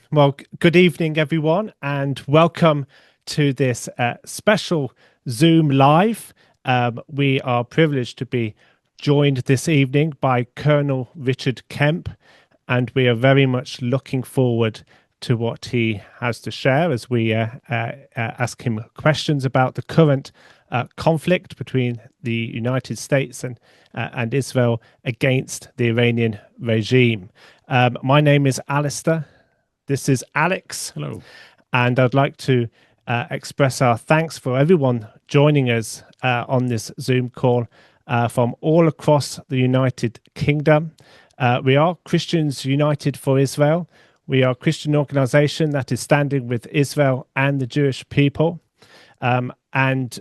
Well, good evening, everyone, and welcome to this special Zoom Live. We are privileged to be joined this evening by Colonel Richard Kemp, and we are very much looking forward to what he has to share as we ask him questions about the current conflict between the United States and Israel against the Iranian regime. My name is Alastair. This is Alex. Hello. And I'd like to express our thanks for everyone joining us on this Zoom call from all across the United Kingdom. We are Christians United for Israel. We are a Christian organization that is standing with Israel and the Jewish people. And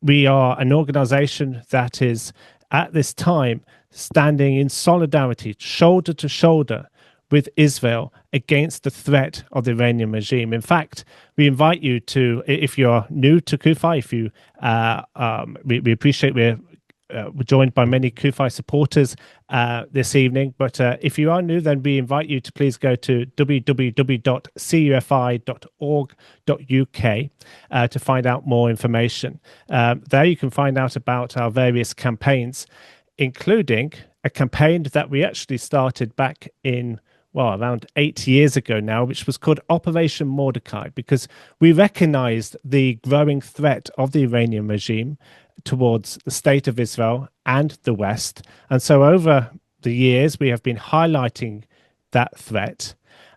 we are an organization that is, at this time, standing in solidarity, shoulder to shoulder, with Israel against the threat of the Iranian regime. In fact, we invite you to, if you're new to CUFI, if you, we appreciate we're joined by many CUFI supporters this evening, but if you are new, then we invite you to please go to www.cufi.org.uk to find out more information. There you can find out about our various campaigns, including a campaign that we actually started back in around 8 years ago now, which was called Operation Mordecai, because we recognized the growing threat of the Iranian regime towards the state of Israel and the West. And so over the years, we have been highlighting that threat.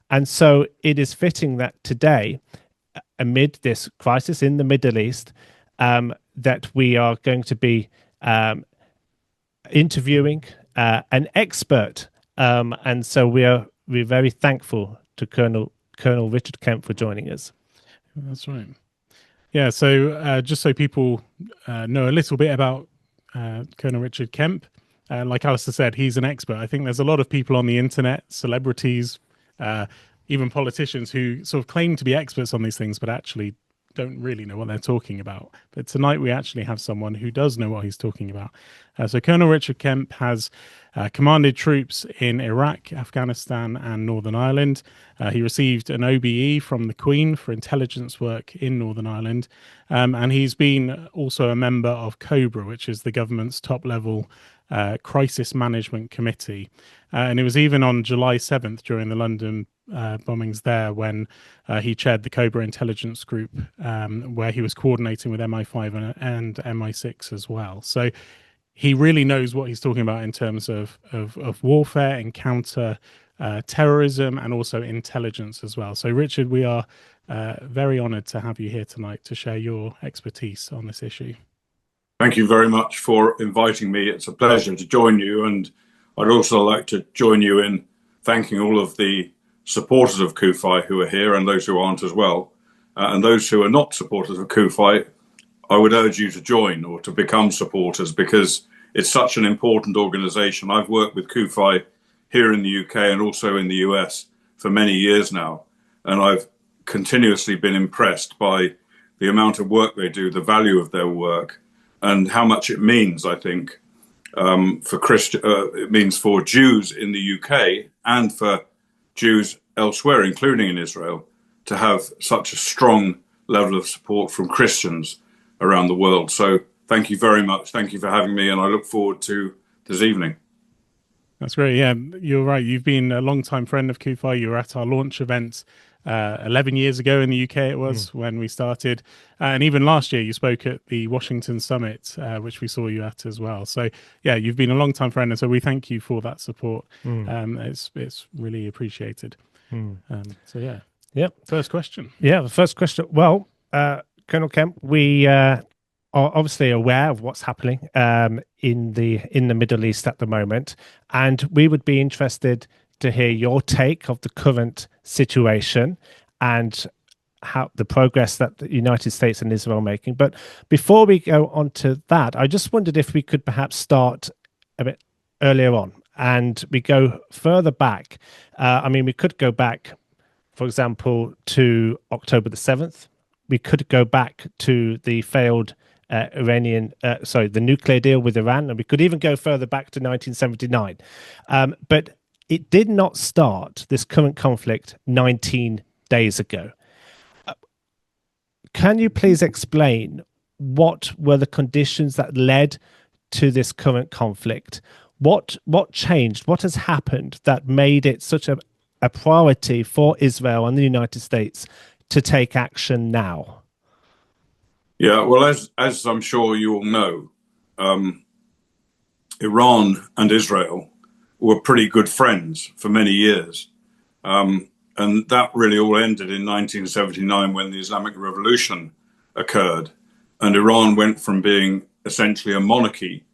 And so it is fitting that today, amid this crisis in the Middle East, that we are going to be interviewing an expert. And so we're very thankful to Colonel Richard Kemp for joining us. That's right. Yeah, so just so people know a little bit about Colonel Richard Kemp, like Alastair said, he's an expert. I think there's a lot of people on the internet, celebrities, even politicians who sort of claim to be experts on these things, but actually don't really know what they're talking about. But tonight we actually have someone who does know what he's talking about. So Colonel Richard Kemp has commanded troops in Iraq, Afghanistan, and Northern Ireland. He received an OBE from the Queen for intelligence work in Northern Ireland. And he's been also a member of COBRA, which is the government's top-level crisis management committee. And it was even on July 7th during the London bombings there when he chaired the Cobra intelligence group, where he was coordinating with MI5 and MI6 as well. So he really knows what he's talking about in terms of warfare and counter terrorism and also intelligence as well. So Richard, we are very honored to have you here tonight to share your expertise on this issue. Thank you very much for inviting me. It's a pleasure to join you, and I'd also like to join you in thanking all of the supporters of CUFI who are here and those who aren't as well. And those who are not supporters of CUFI, I would urge you to join or to become supporters, because it's such an important organization. I've worked with CUFI here in the UK and also in the US for many years now, and I've continuously been impressed by the amount of work they do, the value of their work, and how much it means, I think, it means for Jews in the UK and for Jews elsewhere, including in Israel, to have such a strong level of support from Christians around the world. So thank you very much. Thank you for having me, and I look forward to this evening. That's great. Yeah, you're right. You've been a long-time friend of CUFI. You were at our launch event 11 years ago in the UK, it was, when we started. And even last year, you spoke at the Washington Summit, which we saw you at as well. So, yeah, you've been a long-time friend, and so we thank you for that support. It's really appreciated. So, yeah. Yep. First question. Yeah, the first question. Well, Colonel Kemp, we are obviously aware of what's happening in the Middle East at the moment, and we would be interested to hear your take of the current situation and how the progress that the United States and Israel are making. But before we go on to that, I just wondered if we could perhaps start a bit earlier on and we go further back. We could go back, for example, to October the 7th. We could go back to the failed the nuclear deal with Iran, and we could even go further back to 1979. But it did not start, this current conflict, 19 days ago. Can you please explain what were the conditions that led to this current conflict? What changed? What has happened that made it such a priority for Israel and the United States to take action now? Yeah, well, as I'm sure you all know, Iran and Israel were pretty good friends for many years. And that really all ended in 1979 when the Islamic Revolution occurred. And Iran went from being essentially a monarchy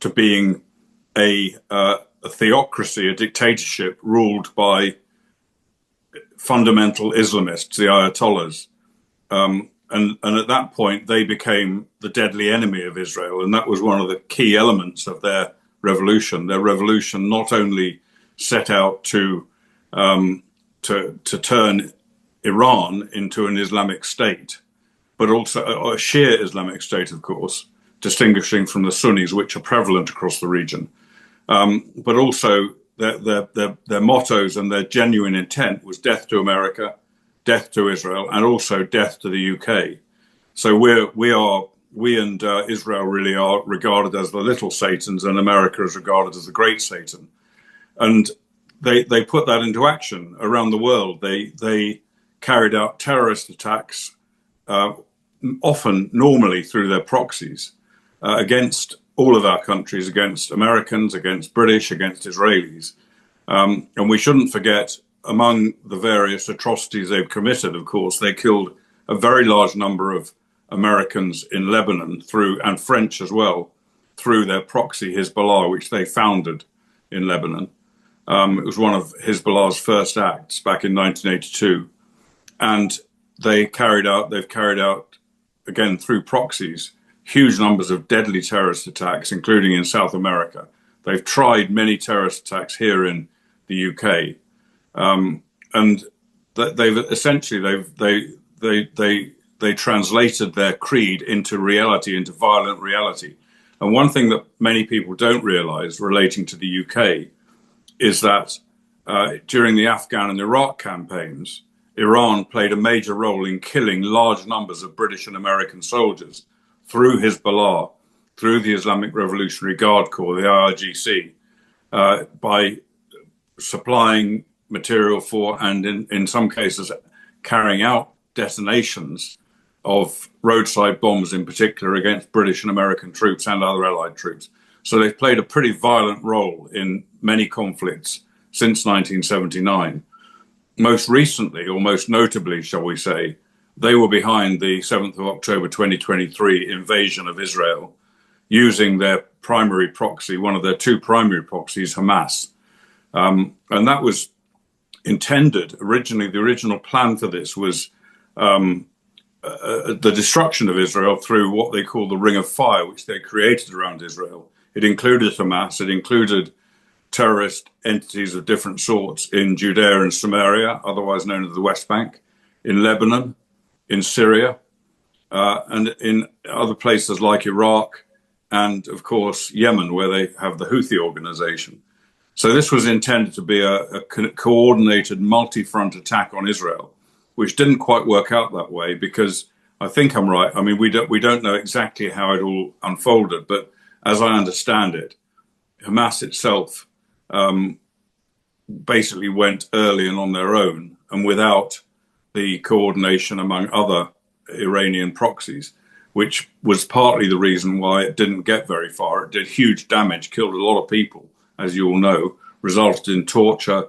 to being a theocracy, a dictatorship ruled by fundamental Islamists, the Ayatollahs. And at that point, they became the deadly enemy of Israel. And that was one of the key elements of their revolution. Their revolution not only set out to turn Iran into an Islamic state, but also a Shia Islamic state, of course, distinguishing from the Sunnis, which are prevalent across the region. But also their mottos and their genuine intent was death to America, death to Israel, and also death to the UK. So we and Israel really are regarded as the little Satans, and America is regarded as the great Satan. And they put that into action around the world. They carried out terrorist attacks, normally through their proxies, against all of our countries, against Americans, against British, against Israelis. And we shouldn't forget, among the various atrocities they've committed, of course, they killed a very large number of Americans in Lebanon and French as well, through their proxy Hezbollah, which they founded in Lebanon. It was one of Hezbollah's first acts back in 1982. And they've carried out, again, through proxies, huge numbers of deadly terrorist attacks, including in South America. They've tried many terrorist attacks here in the UK. And they've essentially, they translated their creed into reality, into violent reality. And one thing that many people don't realize relating to the UK is that during the Afghan and Iraq campaigns, Iran played a major role in killing large numbers of British and American soldiers through Hezbollah, through the Islamic Revolutionary Guard Corps, the IRGC, by supplying material for, and in some cases, carrying out detonations of roadside bombs in particular against British and American troops and other allied troops. So they've played a pretty violent role in many conflicts since 1979. Most recently, or most notably, shall we say, they were behind the 7th of October 2023 invasion of Israel, using their primary proxy, one of their two primary proxies, Hamas. And that was intended, originally, the original plan for this was the destruction of Israel through what they call the Ring of Fire, which they created around Israel. It included Hamas, it included terrorist entities of different sorts in Judea and Samaria, otherwise known as the West Bank, in Lebanon, in Syria, and in other places like Iraq, and of course Yemen, where they have the Houthi organization. So this was intended to be a coordinated multi-front attack on Israel, which didn't quite work out that way, because I think I'm right. I mean, we don't know exactly how it all unfolded, but as I understand it, Hamas itself basically went early and on their own, and without the coordination among other Iranian proxies, which was partly the reason why it didn't get very far. It did huge damage, killed a lot of people, as you all know, resulted in torture,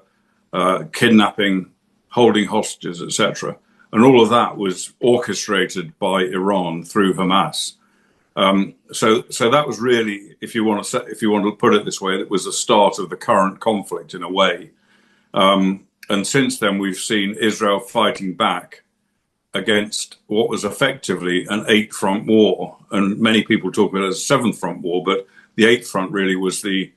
kidnapping, holding hostages, etc. And all of that was orchestrated by Iran through Hamas. So that was really, if you want to put it this way, it was the start of the current conflict in a way. And since then, we've seen Israel fighting back against what was effectively an 8-front war. And many people talk about it as a 7th-front war, but the 8th front really was the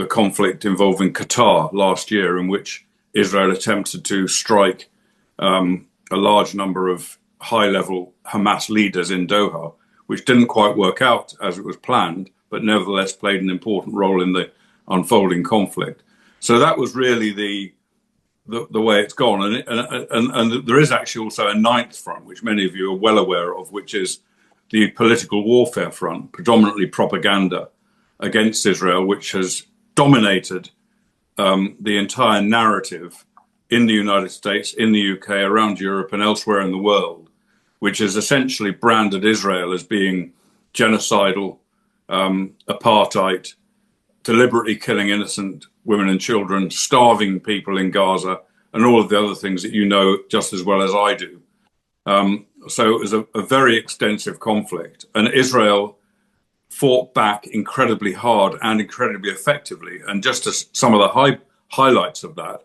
conflict involving Qatar last year, in which Israel attempted to strike a large number of high-level Hamas leaders in Doha, which didn't quite work out as it was planned, but nevertheless played an important role in the unfolding conflict. So that was really the way it's gone. And there is actually also a ninth front, which many of you are well aware of, which is the political warfare front, predominantly propaganda against Israel, which has dominated the entire narrative in the United States, in the UK, around Europe and elsewhere in the world, which has essentially branded Israel as being genocidal, apartheid, deliberately killing innocent women and children, starving people in Gaza, and all of the other things that you know just as well as I do. So it was a very extensive conflict, and Israel fought back incredibly hard and incredibly effectively. And just as some of the highlights of that,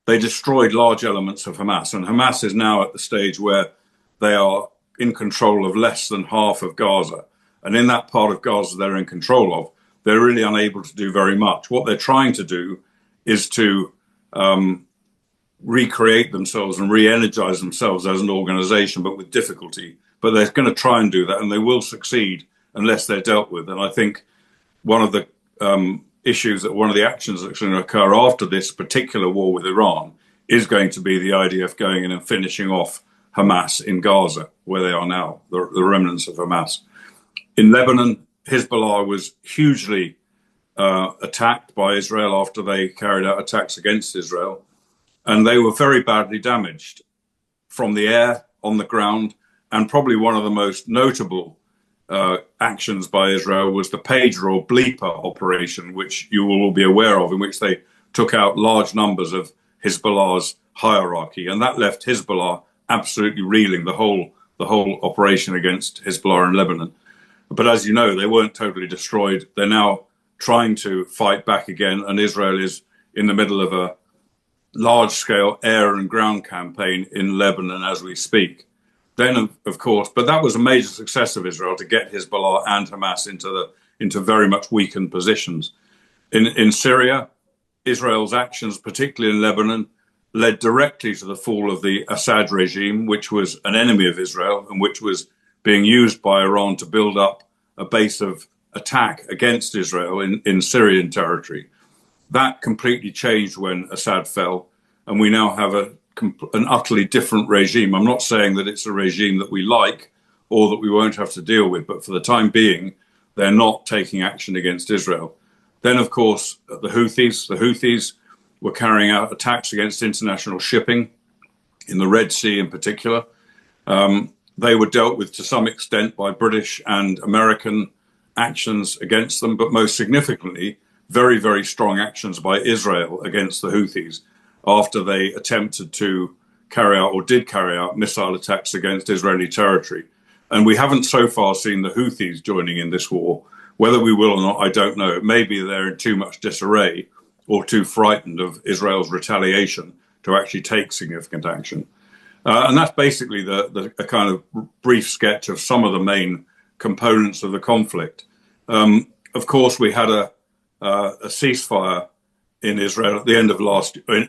they destroyed large elements of Hamas, and Hamas is now at the stage where they are in control of less than half of Gaza. And in that part of Gaza they're in control of, they're really unable to do very much. What they're trying to do is to recreate themselves and re-energize themselves as an organization, but with difficulty. But they're going to try and do that, and they will succeed unless they're dealt with. And I think one of the issues, that one of the actions that's going to occur after this particular war with Iran is going to be the IDF going in and finishing off Hamas in Gaza, where they are now, the remnants of Hamas. In Lebanon, Hezbollah was hugely attacked by Israel after they carried out attacks against Israel. And they were very badly damaged from the air, on the ground. And probably one of the most notable actions by Israel was the pager or bleeper operation, which you will all be aware of, in which they took out large numbers of Hezbollah's hierarchy. And that left Hezbollah absolutely reeling, the whole operation against Hezbollah in Lebanon. But as you know, they weren't totally destroyed. They're now trying to fight back again, and Israel is in the middle of a large-scale air and ground campaign in Lebanon as we speak. Then, of course, but that was a major success of Israel to get Hezbollah and Hamas into very much weakened positions. In Syria, Israel's actions, particularly in Lebanon, led directly to the fall of the Assad regime, which was an enemy of Israel and which was being used by Iran to build up a base of attack against Israel in Syrian territory. That completely changed when Assad fell, and we now have an utterly different regime. I'm not saying that it's a regime that we like or that we won't have to deal with, but for the time being, they're not taking action against Israel. Then, of course, the Houthis were carrying out attacks against international shipping in the Red Sea in particular. They were dealt with to some extent by British and American actions against them, but most significantly, very, very strong actions by Israel against the Houthis after they attempted to carry out missile attacks against Israeli territory. And we haven't so far seen the Houthis joining in this war. Whether we will or not, I don't know. Maybe they're in too much disarray or too frightened of Israel's retaliation to actually take significant action. And that's basically a kind of brief sketch of some of the main components of the conflict. Of course, we had a ceasefire in Israel at the end of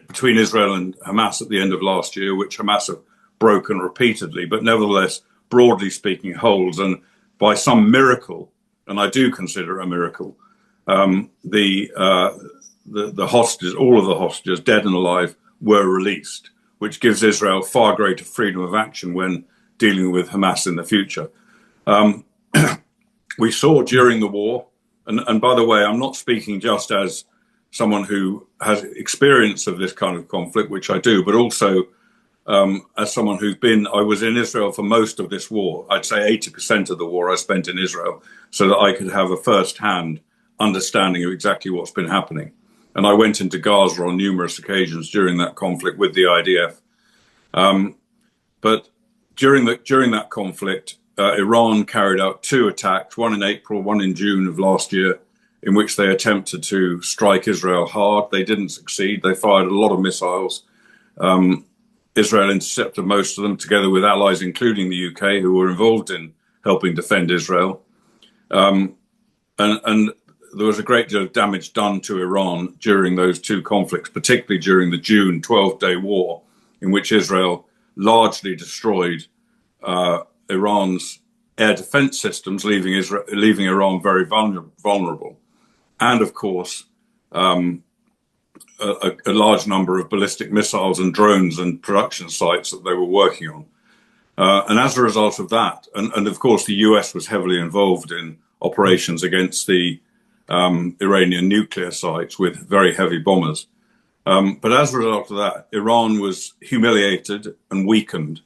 between Israel and Hamas at the end of last year, which Hamas have broken repeatedly, but nevertheless, broadly speaking, holds. And by some miracle, and I do consider it a miracle, the hostages, all of the hostages, dead and alive, were released, which gives Israel far greater freedom of action when dealing with Hamas in the future. We saw during the war, and by the way, I'm not speaking just as someone who has experience of this kind of conflict, which I do, but also as someone I was in Israel for most of this war. I'd say 80% of the war I spent in Israel, so that I could have a first-hand understanding of exactly what's been happening. And I went into Gaza on numerous occasions during that conflict with the IDF. But during that conflict, Iran carried out 2 attacks, one in April, one in June of last year, in which they attempted to strike Israel hard. They didn't succeed. They fired a lot of missiles. Israel intercepted most of them, together with allies, including the UK, who were involved in helping defend Israel. And there was a great deal of damage done to Iran during those 2 conflicts, particularly during the June 12-day war, in which Israel largely destroyed Iran's air defense systems, leaving Iran very vulnerable. And of course, a large number of ballistic missiles and drones and production sites that they were working on. And as a result of that, and of course the US was heavily involved in operations against the Iranian nuclear sites with very heavy bombers. But as a result of that, Iran was humiliated and weakened.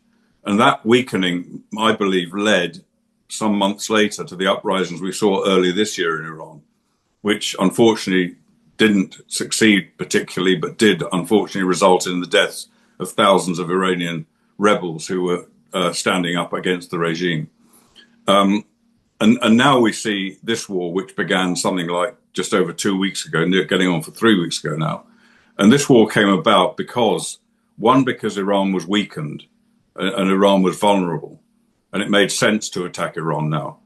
And that weakening, I believe, led some months later to the uprisings we saw earlier this year in Iran, which unfortunately didn't succeed particularly, but did unfortunately result in the deaths of thousands of Iranian rebels who were standing up against the regime. And now we see this war, which began something like just over 2 weeks ago, getting on for 3 weeks ago now. And this war came about because Iran was weakened and Iran was vulnerable, and it made sense to attack Iran now.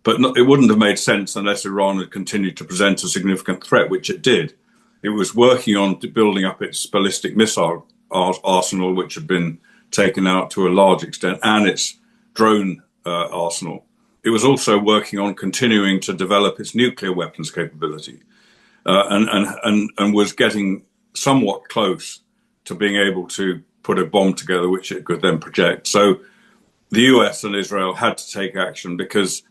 But it wouldn't have made sense unless Iran had continued to present a significant threat, which it did. It was working on building up its ballistic missile arsenal, which had been taken out to a large extent, and its drone arsenal. It was also working on continuing to develop its nuclear weapons capability, and was getting somewhat close to being able to put a bomb together, which it could then project. So the US and Israel had to take action because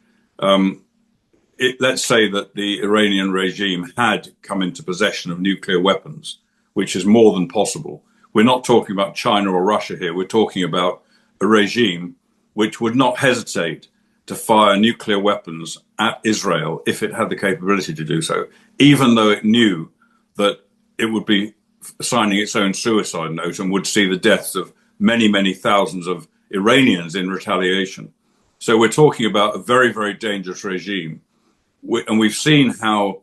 let's say that the Iranian regime had come into possession of nuclear weapons, which is more than possible. We're not talking about China or Russia here. We're talking about a regime which would not hesitate to fire nuclear weapons at Israel if it had the capability to do so, even though it knew that it would be signing its own suicide note and would see the deaths of many, many thousands of Iranians in retaliation. So we're talking about a very, very dangerous regime. And we've seen how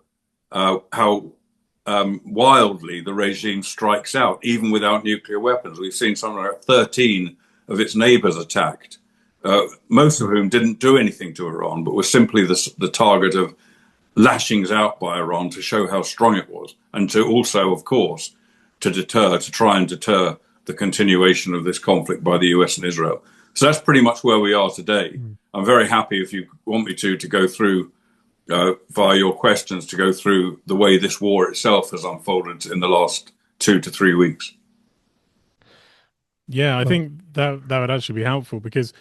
wildly the regime strikes out, even without nuclear weapons. We've seen something like 13 of its neighbors attacked, most of whom didn't do anything to Iran, but were simply the target of lashings out by Iran to show how strong it was, and to also, of course, to try and deter the continuation of this conflict by the US and Israel. So that's pretty much where we are today. I'm very happy, if you want me to go through, via your questions, to go through the way this war itself has unfolded in the last 2 to 3 weeks. Yeah, I think that would actually be helpful, because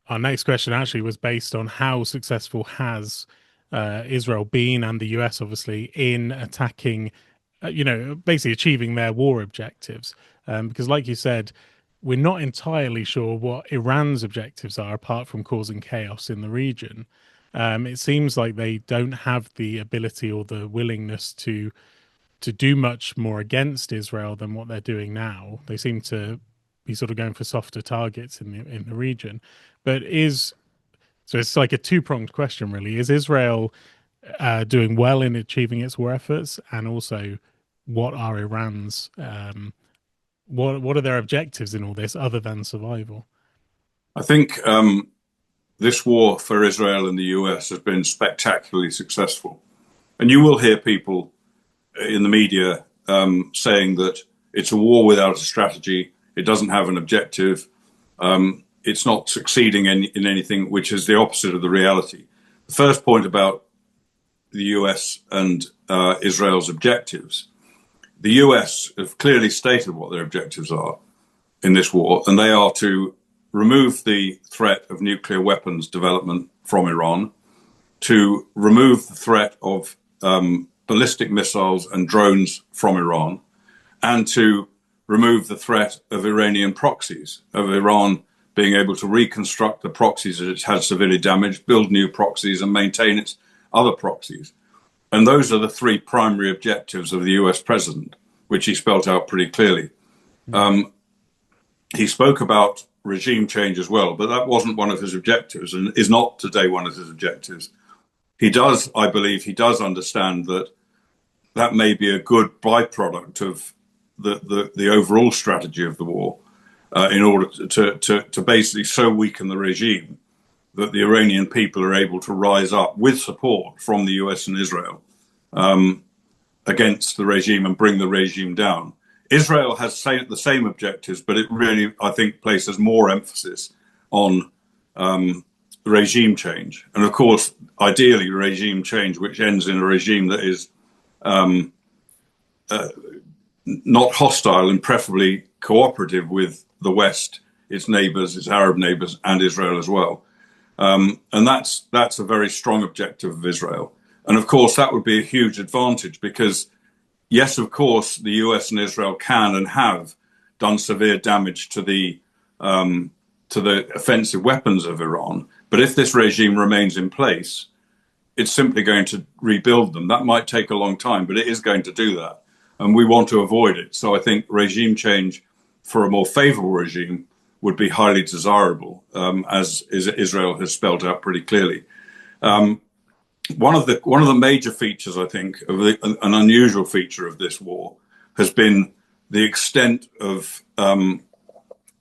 our next question actually was based on how successful has Israel been, and the US obviously, in attacking, basically achieving their war objectives. Because like you said, we're not entirely sure what Iran's objectives are, apart from causing chaos in the region. It seems like they don't have the ability or the willingness to do much more against Israel than what they're doing now. They seem to be sort of going for softer targets in the region. But so it's like a two-pronged question, really. Is Israel doing well in achieving its war efforts? And also, what are Iran's what are their objectives in all this other than survival? I think this war for Israel and the US has been spectacularly successful. And you will hear people in the media saying that it's a war without a strategy. It doesn't have an objective. It's not succeeding in anything, which is the opposite of the reality. The first point about the US and Israel's objectives: the US have clearly stated what their objectives are in this war, and they are to remove the threat of nuclear weapons development from Iran, to remove the threat of ballistic missiles and drones from Iran, and to remove the threat of Iranian proxies, of Iran being able to reconstruct the proxies that it had severely damaged, build new proxies, and maintain its other proxies. And those are the three primary objectives of the US president, which he spelt out pretty clearly. He spoke about regime change as well, but that wasn't one of his objectives, and is not today one of his objectives. I believe he does understand that that may be a good byproduct of the overall strategy of the war, in order to basically so weaken the regime that the Iranian people are able to rise up with support from the US and Israel against the regime and bring the regime down. Israel has the same objectives, but it really, I think, places more emphasis on regime change. And of course, ideally, regime change which ends in a regime that is not hostile and preferably cooperative with the West, its neighbours, its Arab neighbours, and Israel as well. And that's a very strong objective of Israel. And of course, that would be a huge advantage because, yes, of course, the US and Israel can and have done severe damage to the offensive weapons of Iran. But if this regime remains in place, it's simply going to rebuild them. That might take a long time, but it is going to do that. And we want to avoid it. So I think regime change for a more favorable regime would be highly desirable, as Israel has spelled out pretty clearly. One of the major features, I think, of an unusual feature of this war has been the extent of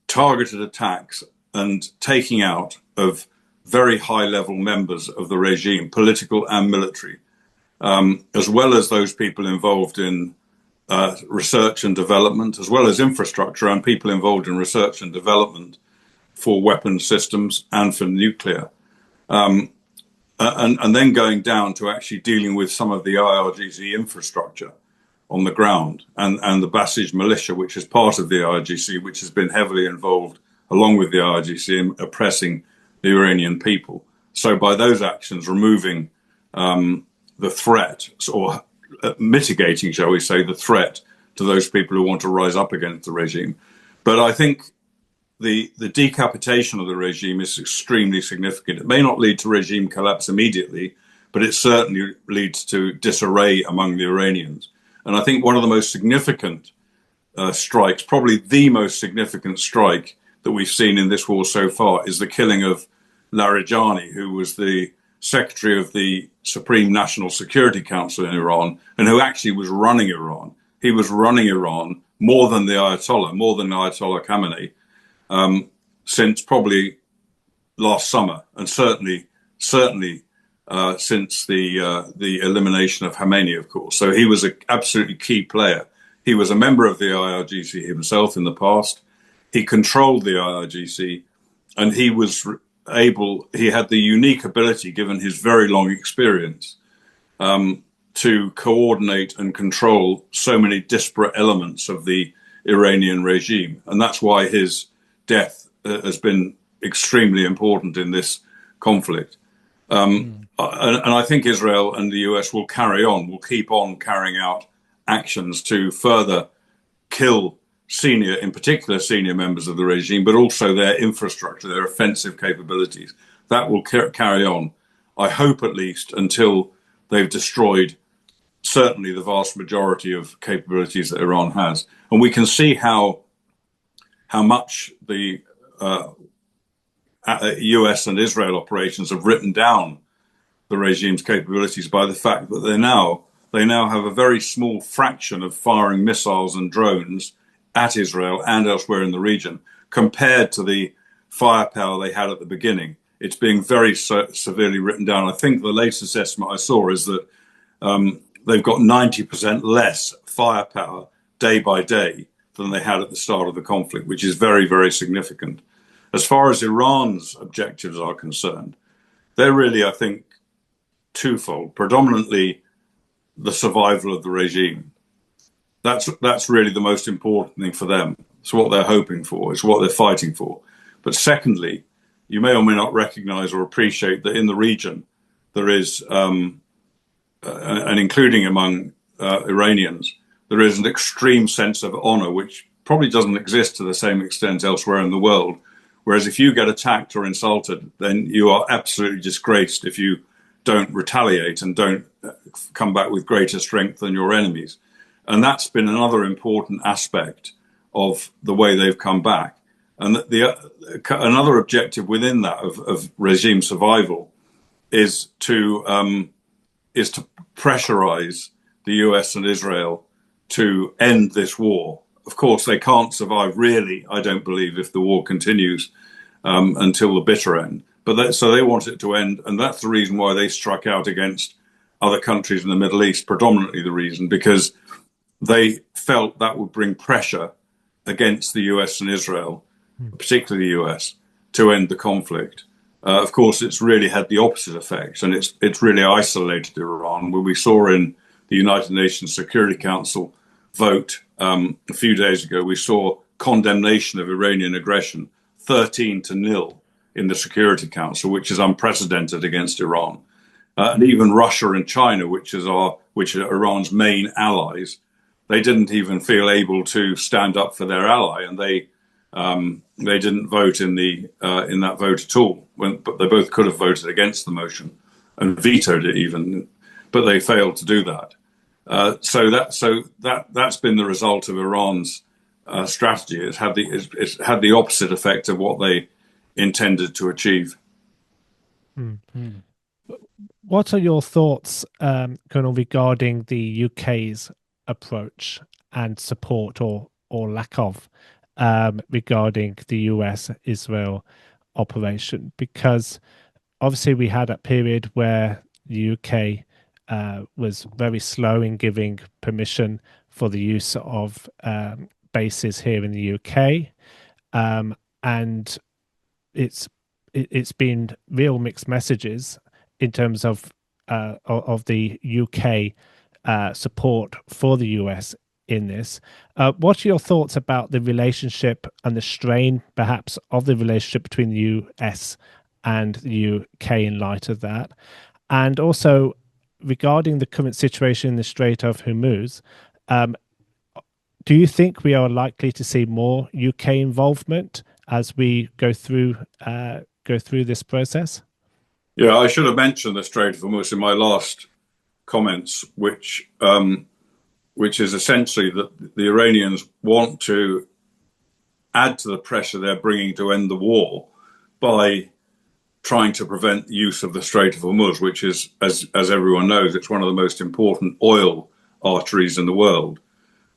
targeted attacks and taking out of very high-level members of the regime, political and military, as well as those people involved in research and development, as well as infrastructure and people involved in research and development for weapon systems and for nuclear. And then going down to actually dealing with some of the IRGC infrastructure on the ground and the Basij militia, which is part of the IRGC, which has been heavily involved along with the IRGC in oppressing the Iranian people. So by those actions, removing the threat, or mitigating, shall we say, the threat to those people who want to rise up against the regime. But I think the decapitation of the regime is extremely significant. It may not lead to regime collapse immediately, but it certainly leads to disarray among the Iranians. And I think one of the most significant strikes, probably the most significant strike that we've seen in this war so far, is the killing of Larijani, who was the secretary of the Supreme National Security Council in Iran, and who actually was running Iran. He was running Iran more than Ayatollah Khamenei, since probably last summer, and certainly since the elimination of Khamenei, of course. So he was an absolutely key player. He was a member of the IRGC himself in the past. He controlled the IRGC, and he was he had the unique ability, given his very long experience, to coordinate and control so many disparate elements of the Iranian regime. And that's why his death has been extremely important in this conflict. And I think Israel and the US will keep on carrying out actions to further kill in particular senior members of the regime, but also their infrastructure, their offensive capabilities. That will carry on, I hope, at least until they've destroyed certainly the vast majority of capabilities that Iran has. And we can see how much the US and Israel operations have written down the regime's capabilities by the fact that they now have a very small fraction of firing missiles and drones at Israel and elsewhere in the region, compared to the firepower they had at the beginning. It's being very severely written down. I think the latest estimate I saw is that they've got 90% less firepower day by day than they had at the start of the conflict, which is very, very significant. As far as Iran's objectives are concerned, they're really, I think, twofold. Predominantly the survival of the regime. That's really the most important thing for them. It's what they're hoping for. It's what they're fighting for. But secondly, you may or may not recognize or appreciate that in the region there is, and including among Iranians, there is an extreme sense of honor, which probably doesn't exist to the same extent elsewhere in the world. Whereas if you get attacked or insulted, then you are absolutely disgraced if you don't retaliate and don't come back with greater strength than your enemies. And that's been another important aspect of the way they've come back. And another objective within that of regime survival is to pressurize the US and Israel to end this war. Of course, they can't survive, really, I don't believe, if the war continues until the bitter end. So they want it to end, and that's the reason why they struck out against other countries in the Middle East, predominantly the reason, because they felt that would bring pressure against the US and Israel, particularly the US, to end the conflict. Of course, it's really had the opposite effect, and it's really isolated Iran, where we saw in the United Nations Security Council vote a few days ago, we saw condemnation of Iranian aggression 13-0 in the Security Council, which is unprecedented against Iran. And even Russia and China, which are Iran's main allies, they didn't even feel able to stand up for their ally, and they didn't vote in that vote at all. But they both could have voted against the motion and vetoed it even, but they failed to do that. So that's been the result of Iran's strategy. It's had the opposite effect of what they intended to achieve. Mm-hmm. What are your thoughts, Colonel, regarding the UK's approach and support or lack of regarding the US-Israel operation? Because obviously we had a period where the UK was very slow in giving permission for the use of bases here in the UK, and it's been real mixed messages in terms of the UK support for the US in this. What are your thoughts about the relationship and the strain, perhaps, of the relationship between the US and the UK in light of that? And also, regarding the current situation in the Strait of Hormuz, do you think we are likely to see more UK involvement as we go through this process? Yeah, I should have mentioned the Strait of Hormuz in my last comments, which is essentially that the Iranians want to add to the pressure they're bringing to end the war by trying to prevent the use of the Strait of Hormuz, which is, as everyone knows, it's one of the most important oil arteries in the world.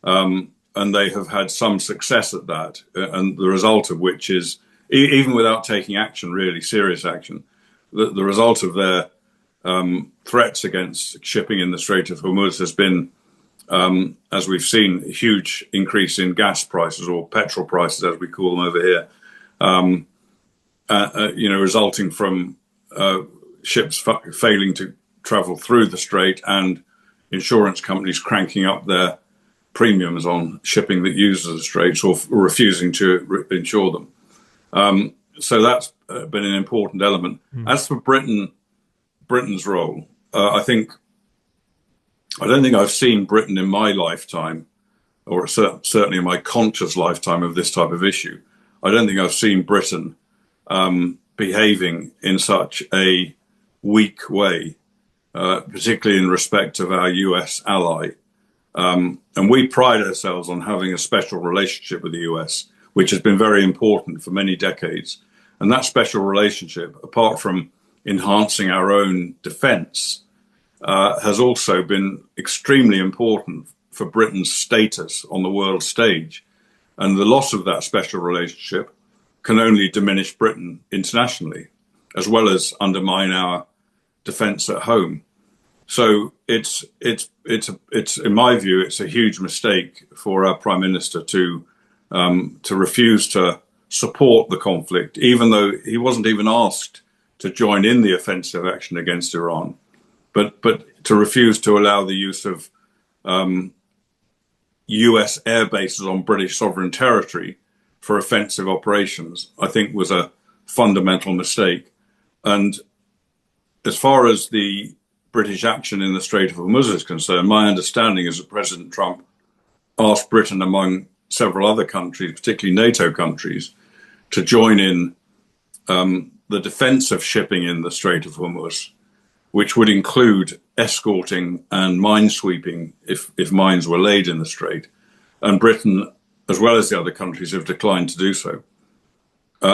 And they have had some success at that, and the result of which is, even without taking action, really serious action, the result of their threats against shipping in the Strait of Hormuz has been, as we've seen, a huge increase in gas prices, or petrol prices, as we call them over here, resulting from ships failing to travel through the strait and insurance companies cranking up their premiums on shipping that uses the straits or refusing to insure them. So that's been an important element. As for Britain's role, I don't think I've seen Britain in my lifetime, or certainly in my conscious lifetime of this type of issue. I don't think I've seen Britain behaving in such a weak way, particularly in respect of our US ally. And we pride ourselves on having a special relationship with the US, which has been very important for many decades. And that special relationship, apart from enhancing our own defense, has also been extremely important for Britain's status on the world stage. And the loss of that special relationship can only diminish Britain internationally, as well as undermine our defense at home. So it's in my view, it's a huge mistake for our Prime Minister to refuse to support the conflict, even though he wasn't even asked to join in the offensive action against Iran, but to refuse to allow the use of US air bases on British sovereign territory for offensive operations, I think was a fundamental mistake. And as far as the British action in the Strait of Hormuz is concerned, my understanding is that President Trump asked Britain, among several other countries, particularly NATO countries, to join in the defense of shipping in the Strait of Hormuz, which would include escorting and minesweeping if mines were laid in the strait. And Britain, as well as the other countries, have declined to do so,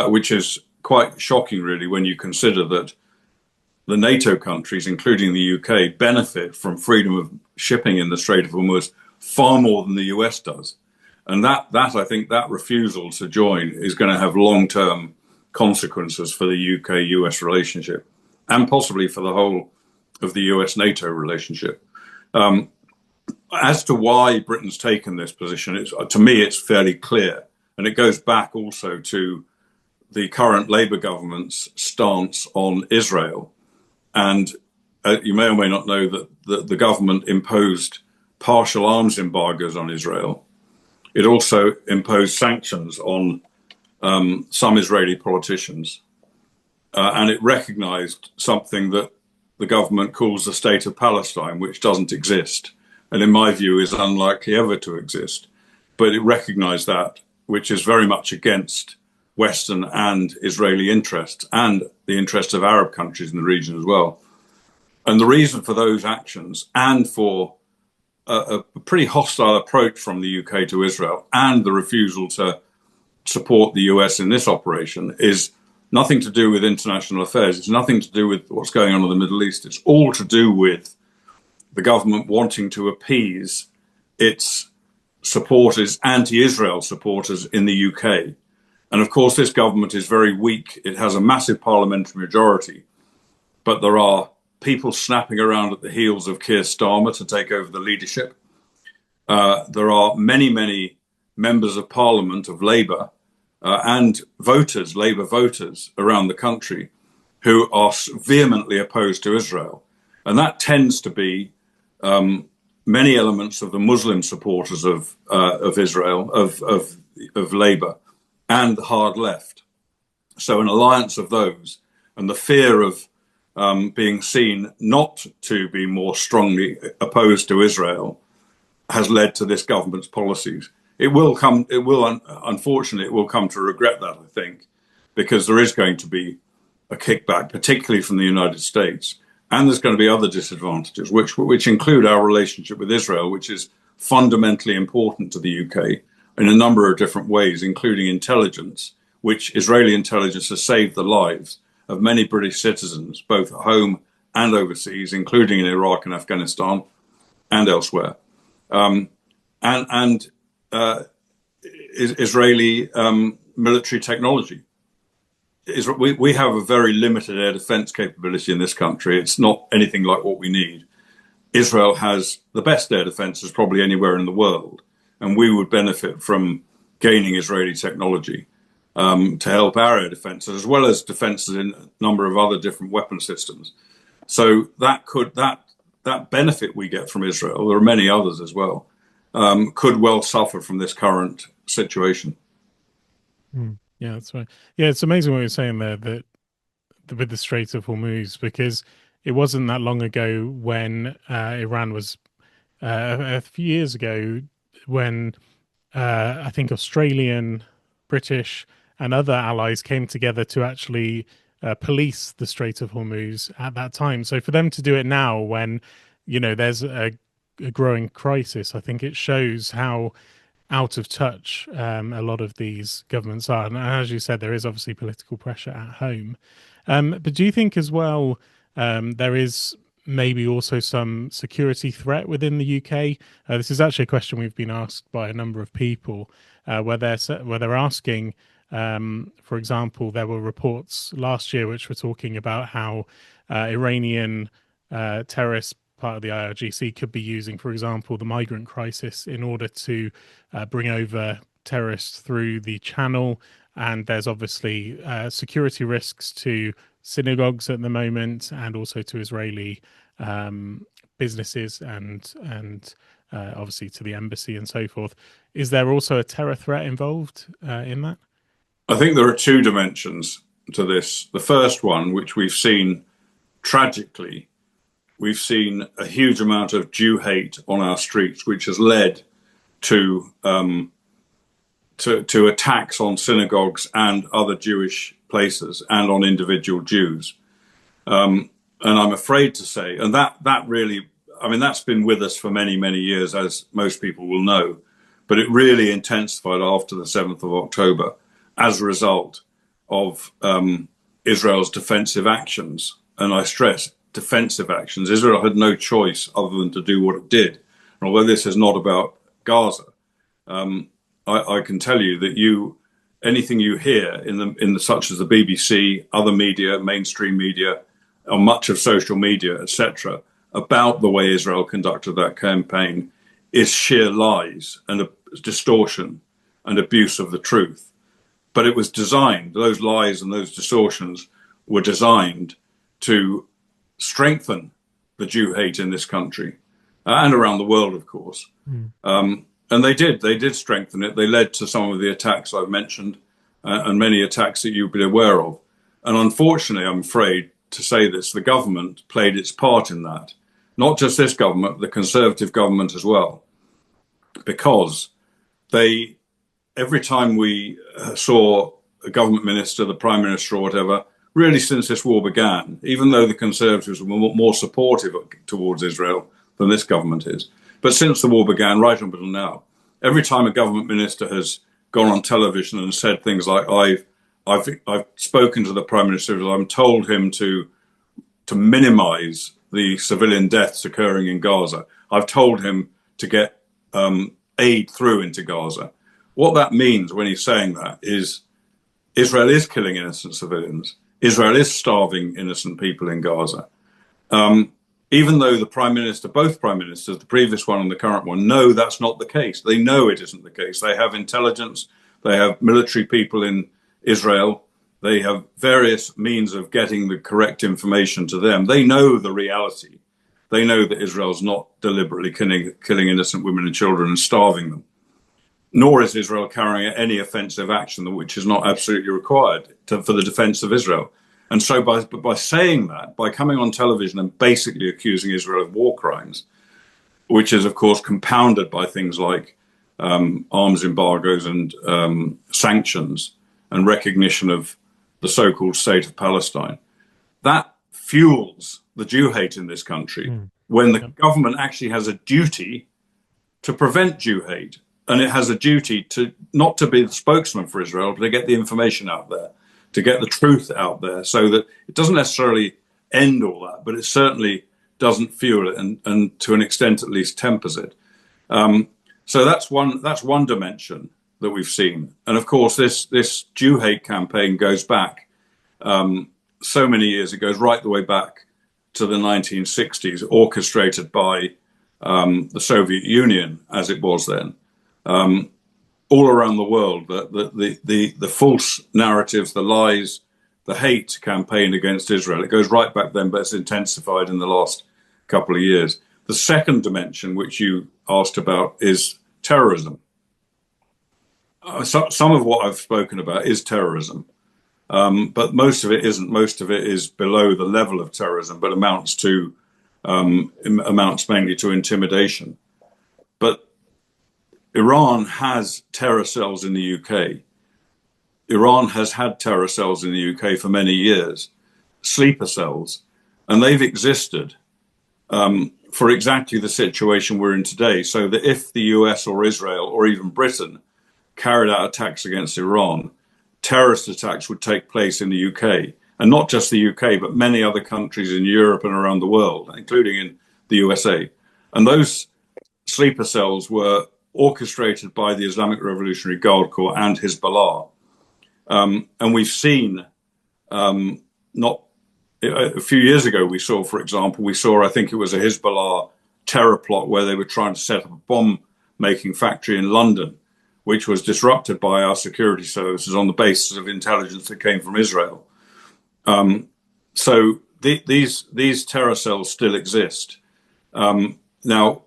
which is quite shocking, really, when you consider that the NATO countries, including the UK, benefit from freedom of shipping in the Strait of Hormuz far more than the US does. And that I think that refusal to join is going to have long-term consequences for the UK-US relationship, and possibly for the whole of the US-NATO relationship. As to why Britain's taken this position, to me, it's fairly clear. And it goes back also to the current Labour government's stance on Israel. And you may or may not know that the government imposed partial arms embargoes on Israel. It also imposed sanctions on some Israeli politicians. And it recognized something that the government calls the state of Palestine, which doesn't exist, and in my view is unlikely ever to exist. But it recognized that, which is very much against Western and Israeli interests and the interests of Arab countries in the region as well. And the reason for those actions, and for a pretty hostile approach from the UK to Israel, and the refusal to support the US in this operation, is nothing to do with international affairs. It's nothing to do with what's going on in the Middle East. It's all to do with the government wanting to appease its supporters, anti-Israel supporters in the UK. And of course, this government is very weak. It has a massive parliamentary majority, but there are people snapping around at the heels of Keir Starmer to take over the leadership. There are many, many members of parliament of Labour and voters, Labour voters around the country, who are vehemently opposed to Israel. And that tends to be many elements of the Muslim supporters of Israel, of Labour, and the hard left. So an alliance of those, and the fear of being seen not to be more strongly opposed to Israel, has led to this government's policies. Unfortunately, it will come to regret that, I think, because there is going to be a kickback, particularly from the United States. And there's going to be other disadvantages, which include our relationship with Israel, which is fundamentally important to the UK in a number of different ways, including intelligence, which Israeli intelligence has saved the lives of many British citizens, both at home and overseas, including in Iraq and Afghanistan and elsewhere. Israeli military technology. We have a very limited air defense capability in this country. It's not anything like what we need. Israel has the best air defenses probably anywhere in the world, and we would benefit from gaining Israeli technology to help our air defenses, as well as defenses in a number of other different weapon systems. So that benefit we get from Israel, there are many others as well, could well suffer from this current situation. Yeah, that's right. Yeah, it's amazing what you're saying there, that with the Strait of Hormuz, because it wasn't that long ago when Iran was, a few years ago, when I think Australian, British, and other allies came together to actually police the Strait of Hormuz at that time. So for them to do it now, when there's a growing crisis, I think it shows how out of touch a lot of these governments are. And as you said, there is obviously political pressure at home. But do you think as well there is maybe also some security threat within the UK? This is actually a question we've been asked by a number of people, where they're asking, for example, there were reports last year which were talking about how Iranian terrorists, part of the IRGC, could be using, for example, the migrant crisis in order to bring over terrorists through the channel. And there's obviously security risks to synagogues at the moment, and also to Israeli businesses and obviously to the embassy and so forth. Is there also a terror threat involved in that? I think there are two dimensions to this. The first one, which we've seen tragically, we've seen a huge amount of Jew hate on our streets, which has led to attacks on synagogues and other Jewish places and on individual Jews. And I'm afraid to say, and that really, that's been with us for many, many years, as most people will know, but it really intensified after the 7th of October as a result of Israel's defensive actions. And I stress, defensive actions. Israel had no choice other than to do what it did. And although this is not about Gaza, I can tell you that anything you hear in the such as the BBC, other media, mainstream media, or much of social media, etc., about the way Israel conducted that campaign is sheer lies and a distortion and abuse of the truth. But it was designed; those lies and those distortions were designed to strengthen the Jew hate in this country. and around the world, of course. And they did strengthen it. They led to some of the attacks I've mentioned, and many attacks that you've been aware of. And unfortunately, I'm afraid to say this, the government played its part in that. Not just this government, the Conservative government as well. Because every time we saw a government minister, the Prime Minister or whatever, really since this war began, even though the Conservatives were more supportive towards Israel than this government is, but since the war began, right up until now, every time a government minister has gone on television and said things like, I've spoken to the Prime Minister, I'm told him to minimize the civilian deaths occurring in Gaza. I've told him to get aid through into Gaza. What that means when he's saying that is Israel is killing innocent civilians. Israel is starving innocent people in Gaza. Even though the Prime Minister, both Prime Ministers, the previous one and the current one, know that's not the case. They know it isn't the case. They have intelligence. They have military people in Israel. They have various means of getting the correct information to them. They know the reality. They know that Israel's not deliberately killing innocent women and children and starving them. Nor is Israel carrying out any offensive action, which is not absolutely required for the defense of Israel. And so by saying that, by coming on television and basically accusing Israel of war crimes, which is, of course, compounded by things like arms embargoes and sanctions and recognition of the so-called state of Palestine, that fuels the Jew hate in this country when the government actually has a duty to prevent Jew hate. And it has a duty to not to be the spokesman for Israel, but to get the information out there, to get the truth out there, so that it doesn't necessarily end all that, but it certainly doesn't fuel it, and to an extent at least tempers it. So that's one dimension that we've seen. And of course, this Jew hate campaign goes back so many years. It goes right the way back to the 1960s, orchestrated by the Soviet Union as it was then. All around the world, the false narratives, the lies, the hate campaign against Israel. It goes right back then, but it's intensified in the last couple of years. The second dimension, which you asked about, is terrorism. Some of what I've spoken about is terrorism, but most of it isn't. Most of it is below the level of terrorism, but amounts mainly to intimidation. But Iran has terror cells in the UK. Iran has had terror cells in the UK for many years, sleeper cells, and they've existed for exactly the situation we're in today, so that if the US or Israel or even Britain carried out attacks against Iran, terrorist attacks would take place in the UK. And not just the UK, but many other countries in Europe and around the world, including in the USA. And those sleeper cells were orchestrated by the Islamic Revolutionary Guard Corps and Hezbollah. And we've seen, not a few years ago, we saw, I think it was a Hezbollah terror plot where they were trying to set up a bomb-making factory in London, which was disrupted by our security services on the basis of intelligence that came from Israel. So these terror cells still exist. Now,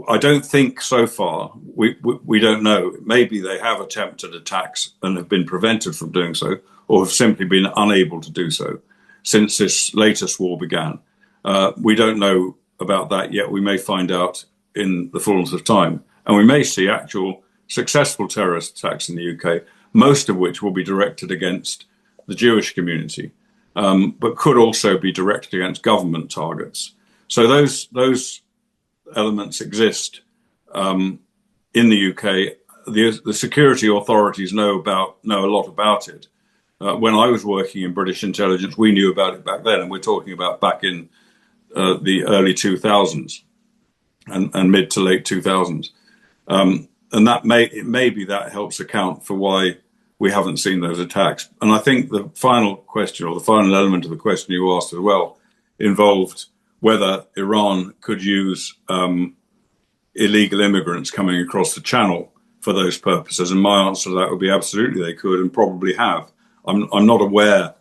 I don't think so far, we don't know. Maybe they have attempted attacks and have been prevented from doing so, or have simply been unable to do so since this latest war began. We don't know about that yet. We may find out in the fullness of time. And we may see actual successful terrorist attacks in the UK, most of which will be directed against the Jewish community, but could also be directed against government targets. So those elements exist in the UK. The security authorities know a lot about it. When I was working in British intelligence, we knew about it back then, and we're talking about back in the early 2000s and mid to late 2000s. And maybe that helps account for why we haven't seen those attacks. And I think the final question, or the final element of the question you asked as well, involved whether Iran could use illegal immigrants coming across the channel for those purposes. And my answer to that would be absolutely they could, and probably have. I'm not aware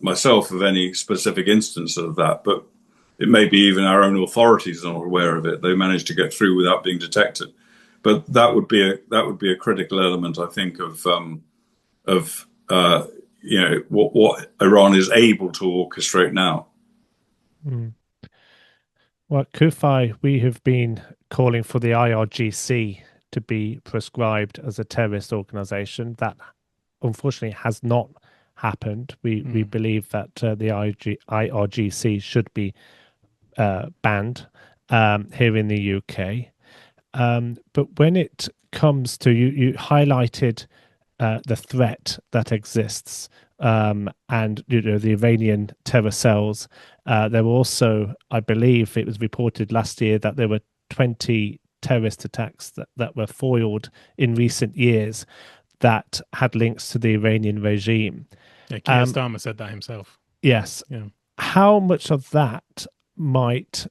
myself of any specific instance of that, but it may be even our own authorities are not aware of it. They manage to get through without being detected. But that would be a critical element, I think, of what Iran is able to orchestrate now. Mm. Well, at CUFI, we have been calling for the IRGC to be prescribed as a terrorist organization. That unfortunately has not happened. We believe that the IRGC should be banned here in the UK. But when it comes to, you highlighted the threat that exists, and the Iranian terror cells. There were also, I believe it was reported last year that there were 20 terrorist attacks that were foiled in recent years that had links to the Iranian regime. Yeah, Keir Starmer said that himself. Yes. Yeah. How much of that might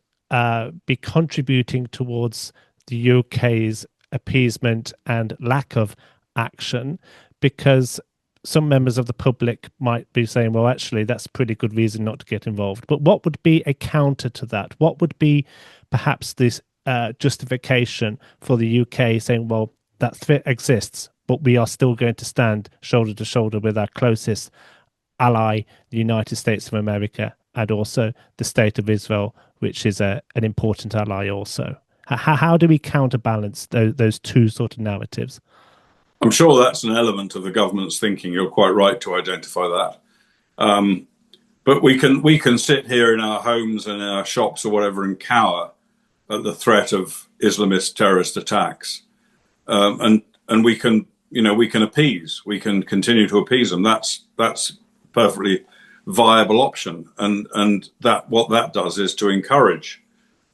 be contributing towards the UK's appeasement and lack of action? Because some members of the public might be saying, well, actually, that's a pretty good reason not to get involved. But what would be a counter to that? What would be perhaps this justification for the UK saying, well, that threat exists, but we are still going to stand shoulder to shoulder with our closest ally, the United States of America, and also the State of Israel, which is an important ally also? How do we counterbalance those two sort of narratives? I'm sure that's an element of the government's thinking. You're quite right to identify that. But we can sit here in our homes and in our shops or whatever and cower at the threat of Islamist terrorist attacks, and we can appease. We can continue to appease them. That's a perfectly viable option, and that what that does is to encourage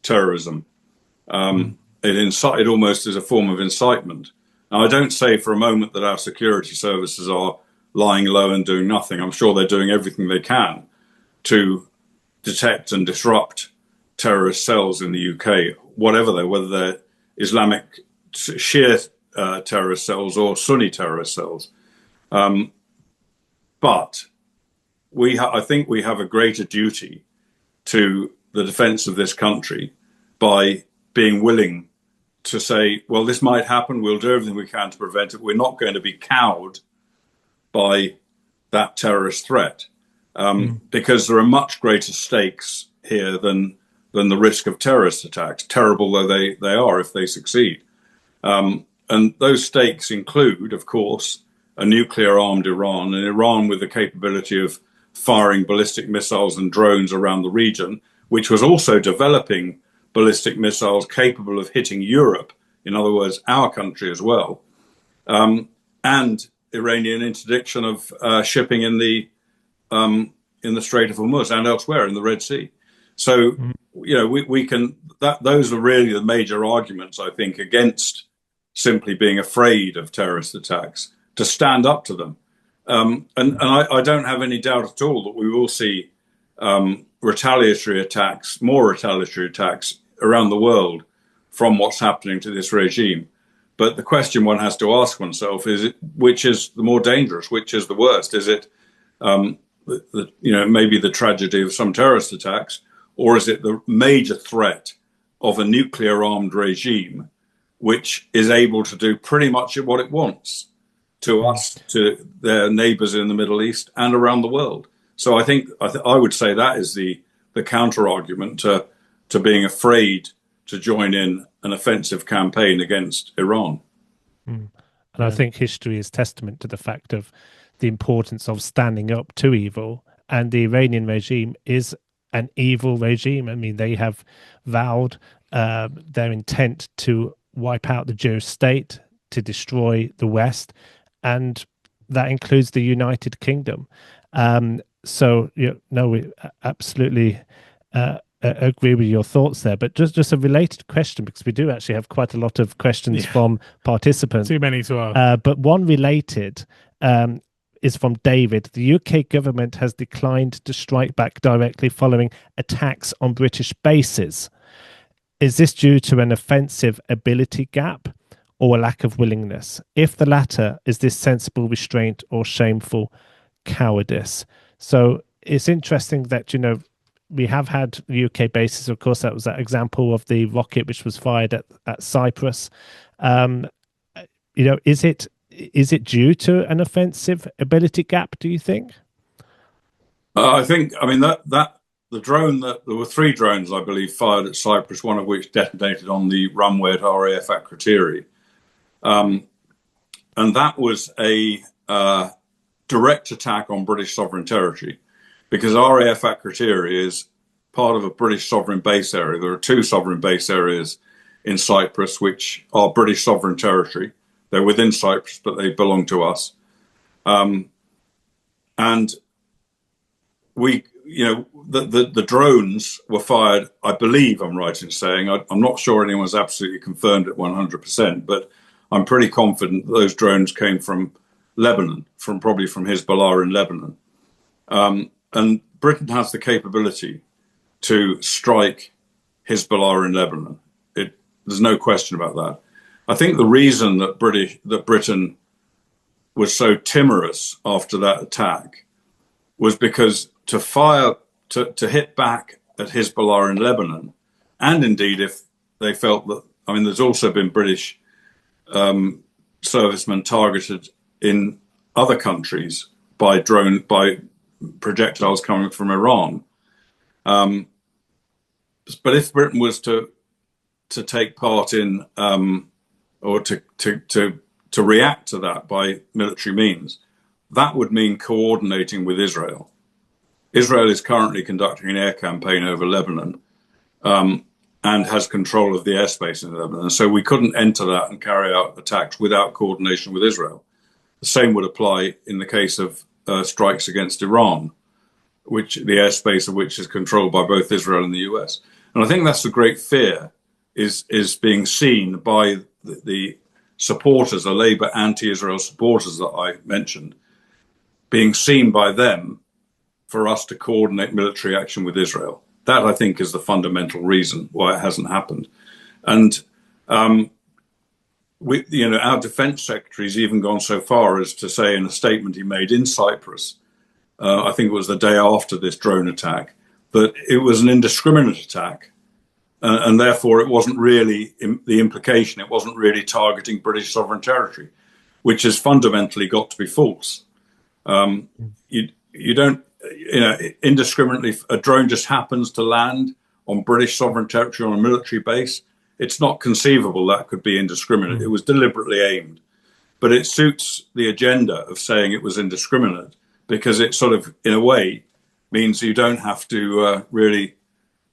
terrorism. It almost is a form of incitement. Now, I don't say for a moment that our security services are lying low and doing nothing. I'm sure they're doing everything they can to detect and disrupt terrorist cells in the UK, whether they're Islamic Shia terrorist cells or Sunni terrorist cells. But I think we have a greater duty to the defence of this country by being willing to say, well, this might happen. We'll do everything we can to prevent it. We're not going to be cowed by that terrorist threat, because there are much greater stakes here than the risk of terrorist attacks, terrible though they are if they succeed. And those stakes include, of course, a nuclear-armed Iran, an Iran with the capability of firing ballistic missiles and drones around the region, which was also developing ballistic missiles capable of hitting Europe, in other words, our country as well, and Iranian interdiction of shipping in the Strait of Hormuz and elsewhere in the Red Sea. So, we can. Those are really the major arguments, I think, against simply being afraid of terrorist attacks, to stand up to them. And I don't have any doubt at all that we will see more retaliatory attacks around the world from what's happening to this regime. But the question one has to ask oneself is, which is the more dangerous, which is the worst? Is it, maybe the tragedy of some terrorist attacks, or is it the major threat of a nuclear-armed regime which is able to do pretty much what it wants to us, to their neighbours in the Middle East and around the world? So I think I would say that is the counter-argument to being afraid to join in an offensive campaign against Iran. And I think history is testament to the fact of the importance of standing up to evil. And the Iranian regime is an evil regime. I mean, they have vowed their intent to wipe out the Jewish state, to destroy the West, and that includes the United Kingdom. So, we absolutely agree with your thoughts there. But just a related question, because we do actually have quite a lot of questions from participants. Too many to ask. But one related is from David. The UK government has declined to strike back directly following attacks on British bases. Is this due to an offensive ability gap or a lack of willingness? If the latter, is this sensible restraint or shameful cowardice? So it's interesting that, we have had UK bases. Of course, that was that example of the rocket which was fired at Cyprus. Is it due to an offensive ability gap, do you think? I mean, that the drone there were 3 drones, I believe, fired at Cyprus, one of which detonated on the runway at RAF Akrotiri. And that was a direct attack on British sovereign territory, because RAF Akrotiri is part of a British sovereign base area. There are 2 sovereign base areas in Cyprus, which are British sovereign territory. They're within Cyprus, but they belong to us. And the drones were fired, I believe I'm right in saying, I'm not sure anyone's absolutely confirmed it 100%, but I'm pretty confident that those drones came from Lebanon, probably from Hezbollah in Lebanon. And Britain has the capability to strike Hezbollah in Lebanon. There's no question about that. I think the reason that Britain was so timorous after that attack was because to hit back at Hezbollah in Lebanon, and indeed if they felt that, I mean, there's also been British servicemen targeted in other countries by projectiles coming from Iran. But if Britain was to take part in or to react to that by military means, that would mean coordinating with Israel. Israel is currently conducting an air campaign over Lebanon and has control of the airspace in Lebanon. So we couldn't enter that and carry out attacks without coordination with Israel. The same would apply in the case of strikes against Iran, which the airspace of which is controlled by both Israel and the US. And I think that's the great fear is being seen by the supporters, the Labour anti-Israel supporters that I mentioned, being seen by them for us to coordinate military action with Israel. That, I think, is the fundamental reason why it hasn't happened. And our defence secretary has even gone so far as to say in a statement he made in Cyprus, I think it was the day after this drone attack, that it was an indiscriminate attack. And therefore, it wasn't really the implication. It wasn't really targeting British sovereign territory, which has fundamentally got to be false. You don't, indiscriminately, a drone just happens to land on British sovereign territory on a military base. It's not conceivable that could be indiscriminate. It was deliberately aimed, but it suits the agenda of saying it was indiscriminate because it sort of, in a way, means you don't have to really.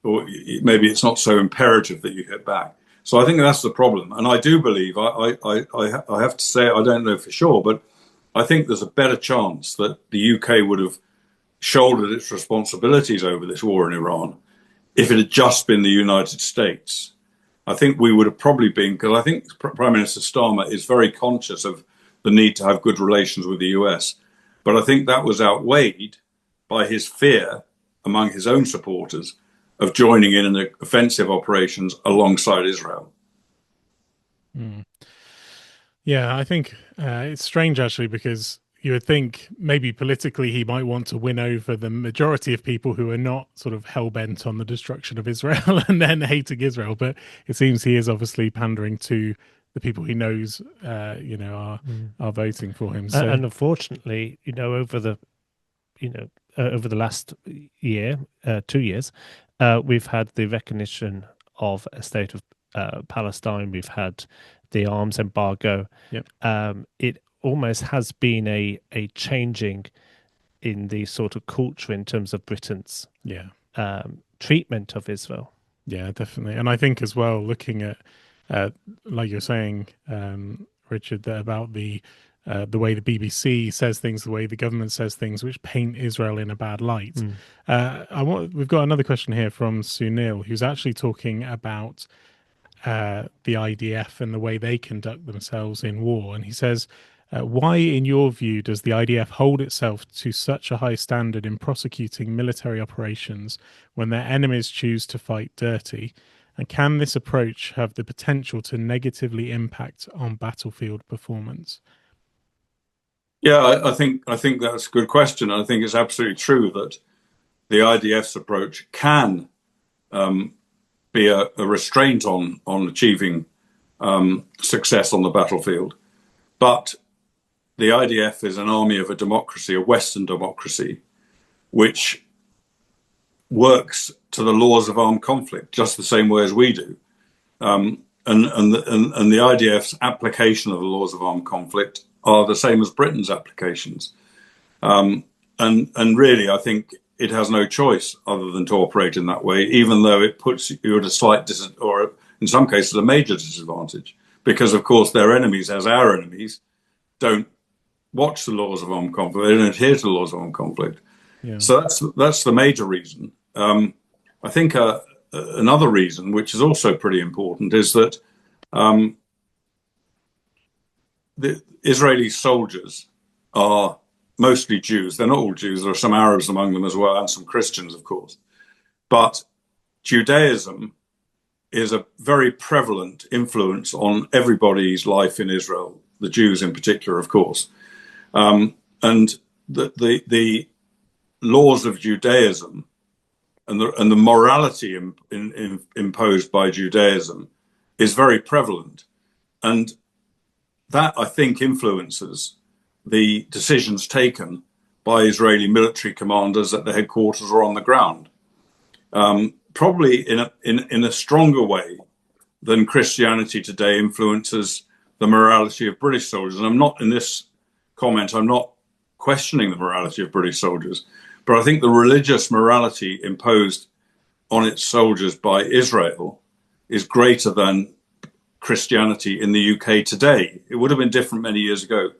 Or maybe it's not so imperative that you hit back. So I think that's the problem. And I do believe, I have to say, I don't know for sure, but I think there's a better chance that the UK would have shouldered its responsibilities over this war in Iran if it had just been the United States. I think we would have probably been, because I think Prime Minister Starmer is very conscious of the need to have good relations with the US. But I think that was outweighed by his fear among his own supporters of joining in the offensive operations alongside Israel. Yeah, I think it's strange, actually, because you would think maybe politically he might want to win over the majority of people who are not sort of hell-bent on the destruction of Israel and then hating Israel. But it seems he is obviously pandering to the people he knows, are voting for him. So. And unfortunately, over the last year, 2 years, we've had the recognition of a state of Palestine. We've had the arms embargo. Yep. It almost has been a changing in the sort of culture in terms of Britain's treatment of Israel. Yeah, definitely. And I think as well, looking at, like you're saying, Richard, about the way the BBC says things, the way the government says things, which paint Israel in a bad light. We've got another question here from Sunil, who's actually talking about the IDF and the way they conduct themselves in war. And he says, why, in your view, does the IDF hold itself to such a high standard in prosecuting military operations when their enemies choose to fight dirty? And can this approach have the potential to negatively impact on battlefield performance? Yeah, I think that's a good question. I think it's absolutely true that the IDF's approach can be a restraint on achieving success on the battlefield. But the IDF is an army of a democracy, a Western democracy, which works to the laws of armed conflict, just the same way as we do. And the IDF's application of the laws of armed conflict are the same as Britain's applications. And really, I think it has no choice other than to operate in that way, even though it puts you at a slight or in some cases a major disadvantage, because of course their enemies, as our enemies, don't watch the laws of armed conflict. They don't adhere to the laws of armed conflict. Yeah. So that's the major reason. I think another reason, which is also pretty important, is that the Israeli soldiers are mostly Jews. They're not all Jews. There are some Arabs among them as well, and some Christians, of course. But Judaism is a very prevalent influence on everybody's life in Israel, the Jews in particular, of course. And the laws of Judaism and the morality imposed by Judaism is very prevalent. And that, I think, influences the decisions taken by Israeli military commanders at the headquarters or on the ground, probably in a stronger way than Christianity today influences the morality of British soldiers. And I'm not, in this comment, I'm not questioning the morality of British soldiers, but I think the religious morality imposed on its soldiers by Israel is greater than Christianity in the UK today. It would have been different many years ago,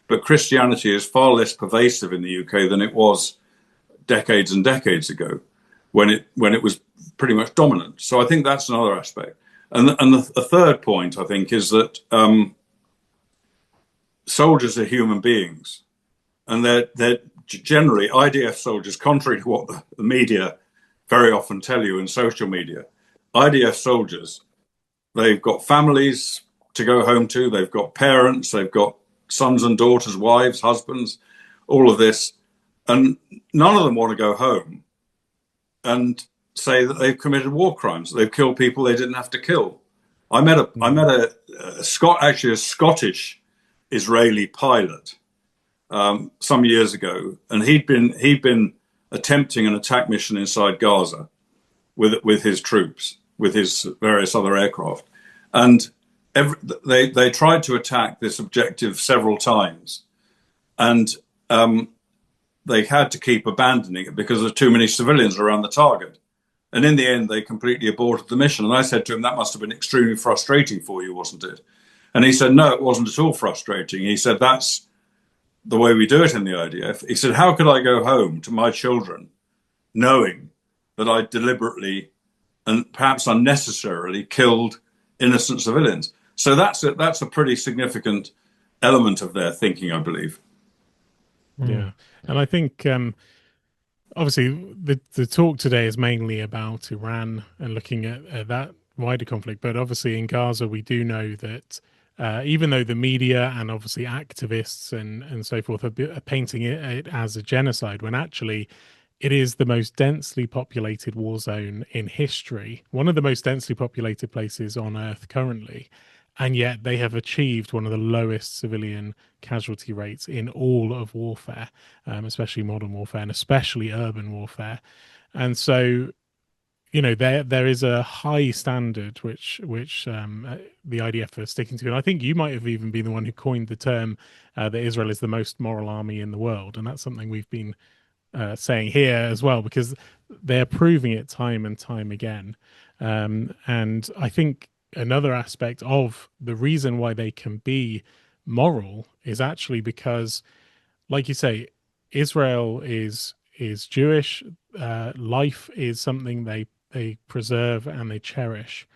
but Christianity is far less pervasive in the UK than it was decades and decades ago, when it was pretty much dominant. So I think that's another aspect. And the third point, I think, is that soldiers are human beings, and they're generally IDF soldiers, contrary to what the media very often tell you in social media. IDF soldiers, they've got families to go home to, they've got parents, they've got sons and daughters, wives, husbands, all of this, and none of them want to go home and say that they've committed war crimes, they've killed people they didn't have to kill. I met a Scottish Israeli pilot some years ago, and he'd been attempting an attack mission inside Gaza with his troops, with his various other aircraft, and they tried to attack this objective several times, and they had to keep abandoning it because there were too many civilians around the target. And in the end, they completely aborted the mission. And I said to him, that must have been extremely frustrating for you, wasn't it? And he said, no, it wasn't at all frustrating. He said, that's the way we do it in the IDF. He said, how could I go home to my children knowing that I deliberately and perhaps unnecessarily killed innocent civilians? So that's a pretty significant element of their thinking, I believe. Yeah. And I think, obviously, the talk today is mainly about Iran and looking at that wider conflict. But obviously in Gaza, we do know that even though the media and obviously activists and so forth are painting it as a genocide, when actually it is the most densely populated war zone in history, one of the most densely populated places on Earth currently. And yet they have achieved one of the lowest civilian casualty rates in all of warfare, especially modern warfare and especially urban warfare. And so, you know, there is a high standard which the IDF are sticking to. And I think you might have even been the one who coined the term that Israel is the most moral army in the world. And that's something we've been saying here as well, because they're proving it time and time again. And I think another aspect of the reason why they can be moral is actually because, like you say, Israel is Jewish. Life is something they preserve and they cherish,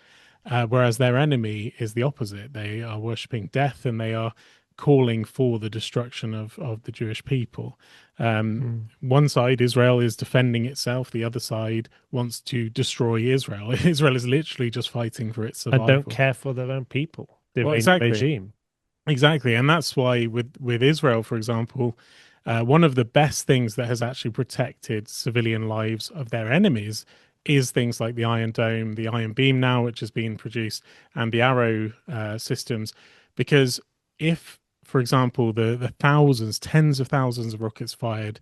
whereas their enemy is the opposite. They are worshipping death and they are calling for the destruction of the Jewish people. One side, Israel, is defending itself. The other side wants to destroy Israel. Israel is literally just fighting for its survival. And don't care for their own people, their exactly. regime. Exactly. And that's why with Israel, for example, one of the best things that has actually protected civilian lives of their enemies is things like the Iron Dome, the Iron Beam now, which has been produced, and the Arrow systems. Because if, for example, the thousands, tens of thousands of rockets fired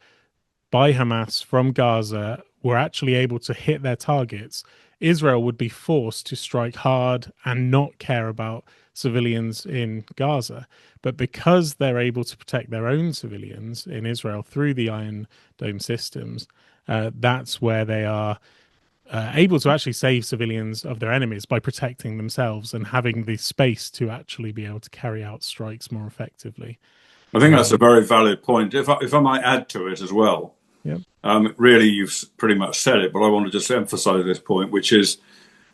by Hamas from Gaza were actually able to hit their targets, Israel would be forced to strike hard and not care about civilians in Gaza. But because they're able to protect their own civilians in Israel through the Iron Dome systems, that's where they are able to actually save civilians of their enemies by protecting themselves and having the space to actually be able to carry out strikes more effectively. I think that's a very valid point. If I might add to it as well, really, you've pretty much said it, but I want to just emphasize this point, which is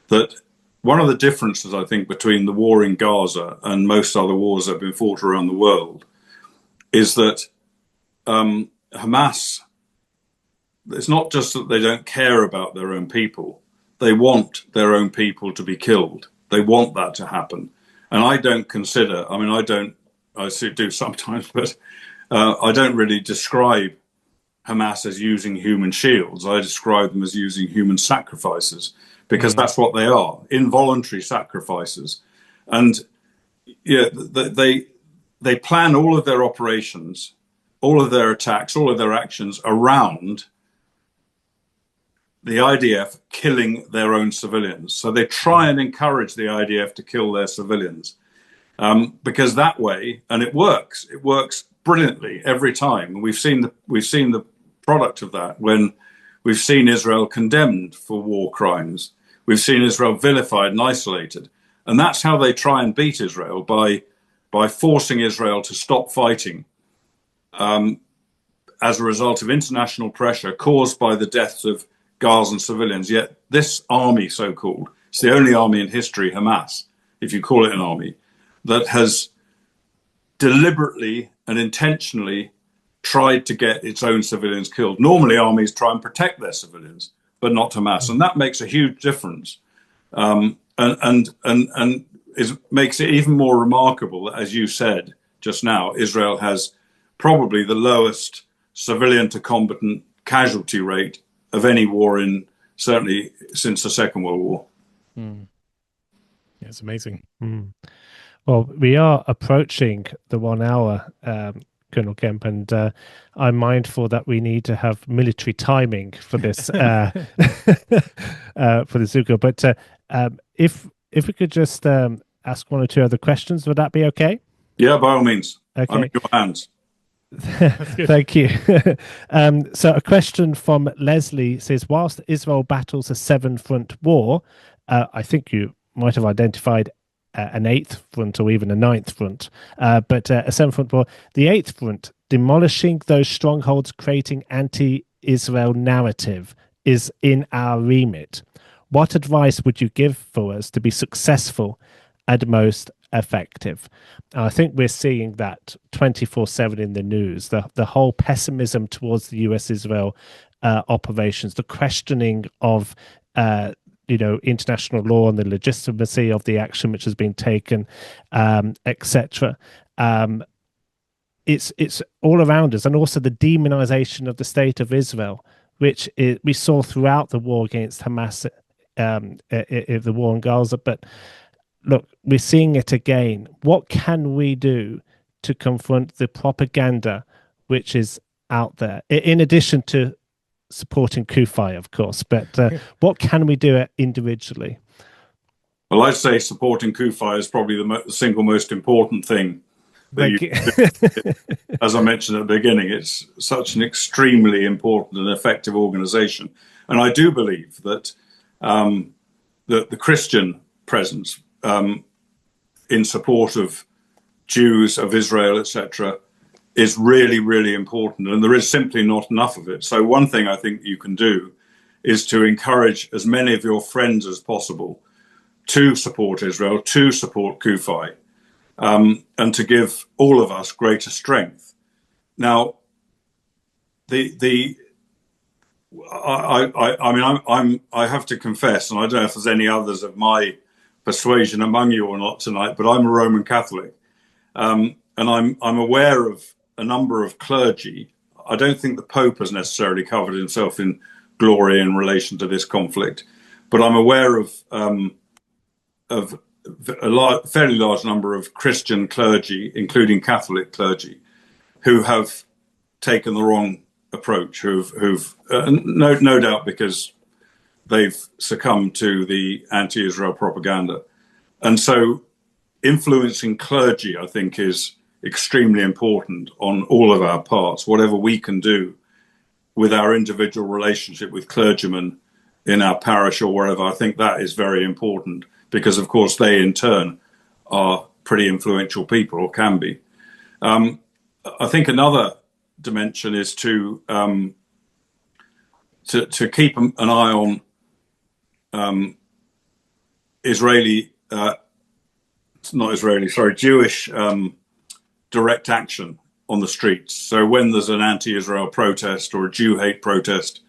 that one of the differences, I think, between the war in Gaza and most other wars that have been fought around the world is that Hamas, it's not just that they don't care about their own people. They want their own people to be killed. They want that to happen. And I don't consider, I do sometimes, but I don't really describe Hamas as using human shields. I describe them as using human sacrifices, because that's what they are, involuntary sacrifices. And they plan all of their operations, all of their attacks, all of their actions around the IDF killing their own civilians. So they try and encourage the IDF to kill their civilians, because that way, and it works brilliantly every time. And we've seen the product of that when we've seen Israel condemned for war crimes. We've seen Israel vilified and isolated. And that's how they try and beat Israel, by forcing Israel to stop fighting as a result of international pressure caused by the deaths of Gazan civilians. Yet this army, so-called, it's the only army in history, Hamas, if you call it an army, that has deliberately and intentionally tried to get its own civilians killed. Normally, armies try and protect their civilians, but not Hamas, and that makes a huge difference. And makes it even more remarkable that, as you said just now, Israel has probably the lowest civilian to combatant casualty rate of any war certainly since the Second World War. Yeah, it's amazing. Well, we are approaching the 1 hour, Colonel Kemp, and I'm mindful that we need to have military timing for this for the Zuko. But if we could just ask one or two other questions, would that be okay? Yeah, by all means. Okay. I'm in your hands. Thank you. So a question from Leslie says, whilst Israel battles a 7-front war, I think you might have identified an 8th front or even a 9th front, but a 7-front war, the 8th front, demolishing those strongholds, creating anti-Israel narrative is in our remit. What advice would you give for us to be successful and most effective? I think we're seeing that 24/7 in the news, the whole pessimism towards the US-Israel operations, the questioning of international law and the legitimacy of the action which has been taken, etc. It's all around us, and also the demonization of the state of Israel, which we saw throughout the war against Hamas, the war in Gaza. But look, we're seeing it again. What can we do to confront the propaganda which is out there, in addition to supporting CUFI, of course? But what can we do individually? Well, I'd say supporting CUFI is probably the single most important thing. As I mentioned at the beginning, it's such an extremely important and effective organization. And I do believe that the Christian presence in support of Jews, of Israel, etc., is really, really important. And there is simply not enough of it. So one thing I think you can do is to encourage as many of your friends as possible to support Israel, to support CUFI, and to give all of us greater strength. Now, I have to confess, and I don't know if there's any others of my persuasion among you or not tonight, but I'm a Roman Catholic, and I'm aware of a number of clergy I don't think the Pope has necessarily covered himself in glory in relation to this conflict, but I'm aware of fairly large number of Christian clergy, including Catholic clergy, who have taken the wrong approach, who've no doubt because they've succumbed to the anti-Israel propaganda. And so influencing clergy, I think, is extremely important on all of our parts. Whatever we can do with our individual relationship with clergymen in our parish or wherever, I think that is very important, because, of course, they in turn are pretty influential people, or can be. I think another dimension is to keep an eye on Jewish direct action on the streets. So when there's an anti-Israel protest or a Jew hate protest,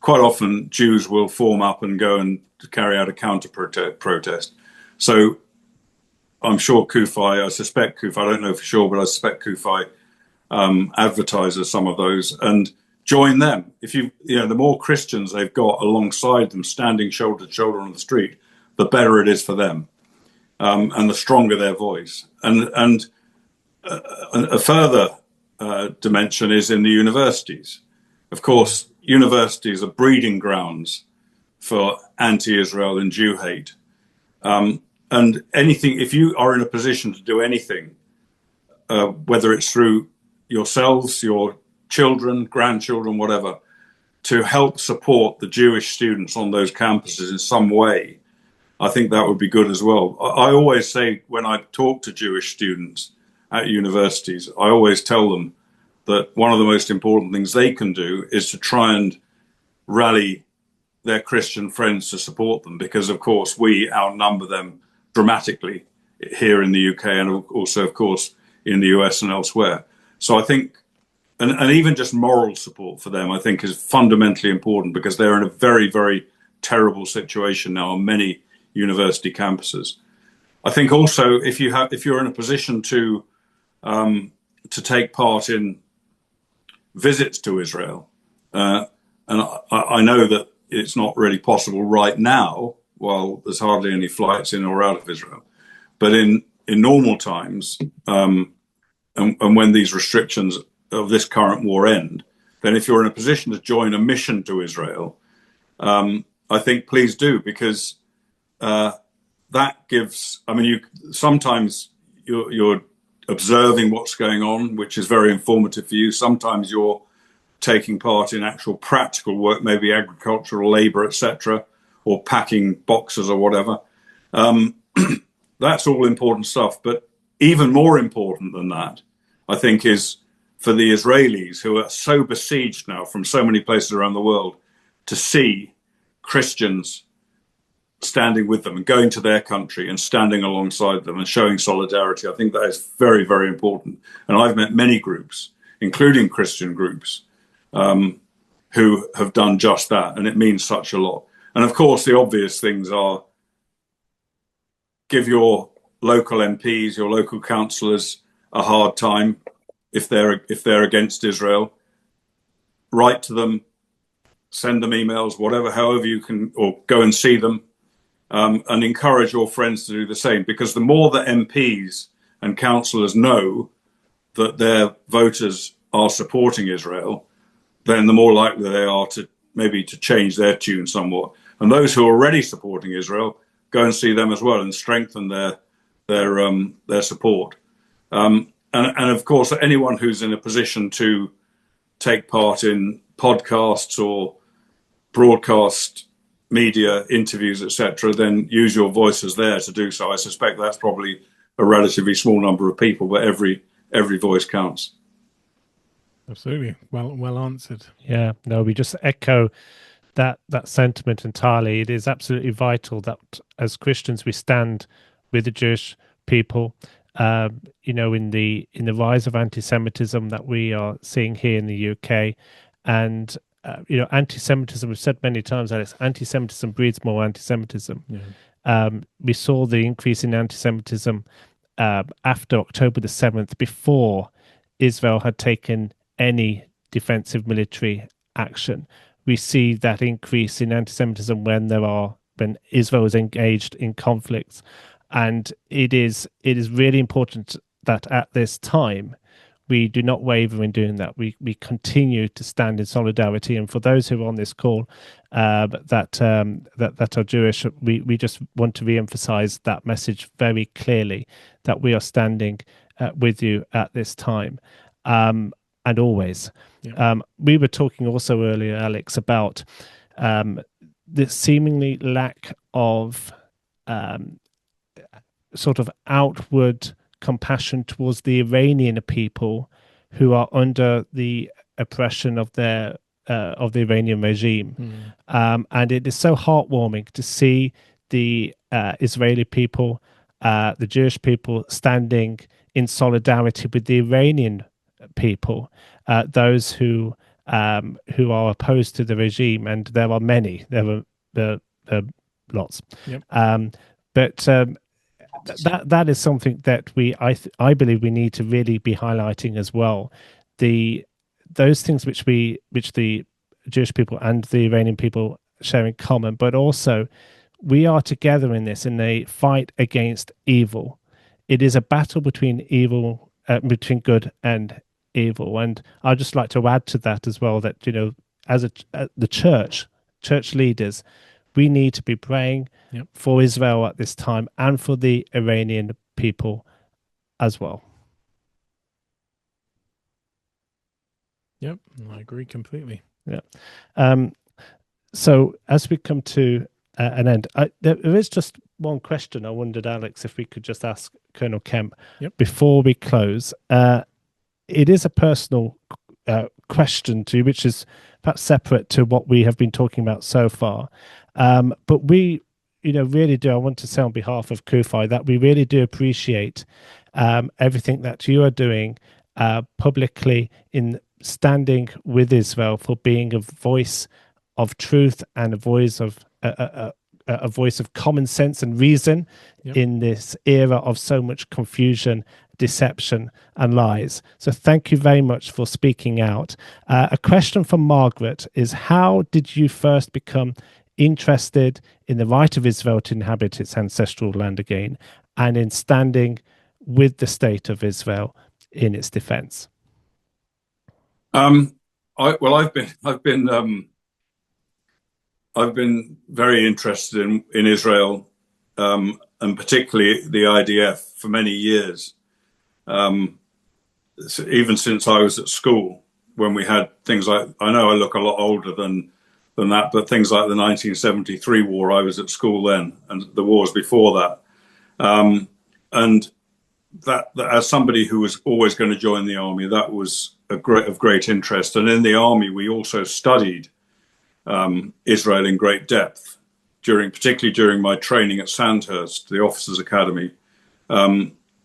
quite often Jews will form up and go and carry out a counter protest. So I'm sure CUFI, I suspect CUFI, I don't know for sure, but I suspect CUFI advertises some of those, and join them. If the more Christians they've got alongside them, standing shoulder to shoulder on the street, the better it is for them, and the stronger their voice. And a further dimension is in the universities. Of course, universities are breeding grounds for anti-Israel and Jew hate. And anything, if you are in a position to do anything, whether it's through yourselves, your children, grandchildren, whatever, to help support the Jewish students on those campuses in some way, I think that would be good as well. I always say, when I talk to Jewish students at universities, I always tell them that one of the most important things they can do is to try and rally their Christian friends to support them, because, of course, we outnumber them dramatically here in the UK, and also, of course, in the US and elsewhere. So I think, and even just moral support for them, I think, is fundamentally important, because they're in a very, very terrible situation now on many university campuses. I think also, if you're in a position to take part in visits to Israel, and I know that it's not really possible right now, while there's hardly any flights in or out of Israel, but in normal times, and when these restrictions of this current war end, then if you're in a position to join a mission to Israel, I think please do, because that gives, sometimes you're observing what's going on, which is very informative for you. Sometimes you're taking part in actual practical work, maybe agricultural labor, etc., or packing boxes or whatever. That's all important stuff. But even more important than that, I think, is for the Israelis, who are so besieged now from so many places around the world, to see Christians standing with them and going to their country and standing alongside them and showing solidarity. I think that is very, very important. And I've met many groups, including Christian groups, who have done just that. And it means such a lot. And of course, the obvious things are: give your local MPs, your local councillors, a hard time if they're against Israel. Write to them, send them emails, however you can, or go and see them, and encourage your friends to do the same. Because the more that MPs and councillors know that their voters are supporting Israel, then the more likely they are to change their tune somewhat. And those who are already supporting Israel, go and see them as well and strengthen their support. And of course, anyone who's in a position to take part in podcasts or broadcast media interviews, etc., then use your voices there to do so. I suspect that's probably a relatively small number of people, but every voice counts. Absolutely. Well answered. Yeah, no, we just echo that sentiment entirely. It is absolutely vital that as Christians we stand with the Jewish people. In the rise of anti-Semitism that we are seeing here in the UK, and anti-Semitism, we've said many times, Alex, anti-Semitism breeds more anti-Semitism. Yeah. We saw the increase in anti-Semitism after October the 7th, before Israel had taken any defensive military action. We see that increase in anti-Semitism when Israel is engaged in conflicts, and it is really important that at this time we do not waver in doing that. We continue to stand in solidarity. And for those who are on this call that are Jewish, we just want to re-emphasize that message very clearly, that we are standing with you at this time and always. Yeah. We were talking also earlier, Alex, about the seemingly lack of sort of outward compassion towards the Iranian people who are under the oppression of the Iranian regime. And it is so heartwarming to see the Israeli people, the Jewish people, standing in solidarity with the Iranian people, those who are opposed to the regime, and there are many. There are lots. Yep. But that is something that I believe we need to really be highlighting as well. Those things which the Jewish people and the Iranian people share in common, but also we are together in this, in a fight against evil. It is a battle between good and evil. And I'd just like to add to that as well that, as the church leaders, we need to be praying for Israel at this time and for the Iranian people as well. Yep, I agree completely. Yeah. So as we come to an end, there is just one question I wondered, Alex, if we could just ask Colonel Kemp before we close. It is a personal question to you, which is perhaps separate to what we have been talking about so far. But we, really do, I want to say on behalf of CUFI that we really do appreciate everything that you are doing publicly in standing with Israel, for being a voice of truth and a voice of common sense and reason in this era of so much confusion, deception and lies. So thank you very much for speaking out. A question from Margaret is, how did you first become interested in the right of Israel to inhabit its ancestral land again, and in standing with the state of Israel in its defense? I've been very interested in Israel, and particularly the IDF, for many years. Even since I was at school, when we had things like, I know I look a lot older than that, but things like the 1973 war, I was at school then, and the wars before that. And that as somebody who was always going to join the army, that was of great interest. And in the army, we also studied Israel in great depth, particularly during my training at Sandhurst, the Officers Academy.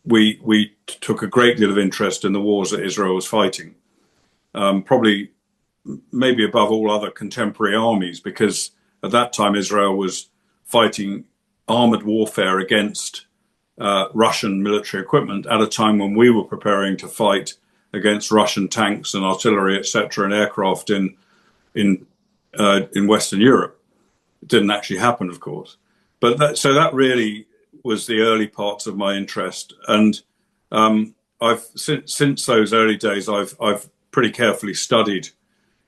We took a great deal of interest in the wars that Israel was fighting, probably maybe above all other contemporary armies, because at that time Israel was fighting armored warfare against Russian military equipment at a time when we were preparing to fight against Russian tanks and artillery, etc., and aircraft in Western Europe. It didn't actually happen, of course, but that really was the early parts of my interest. And I've since those early days, I've pretty carefully studied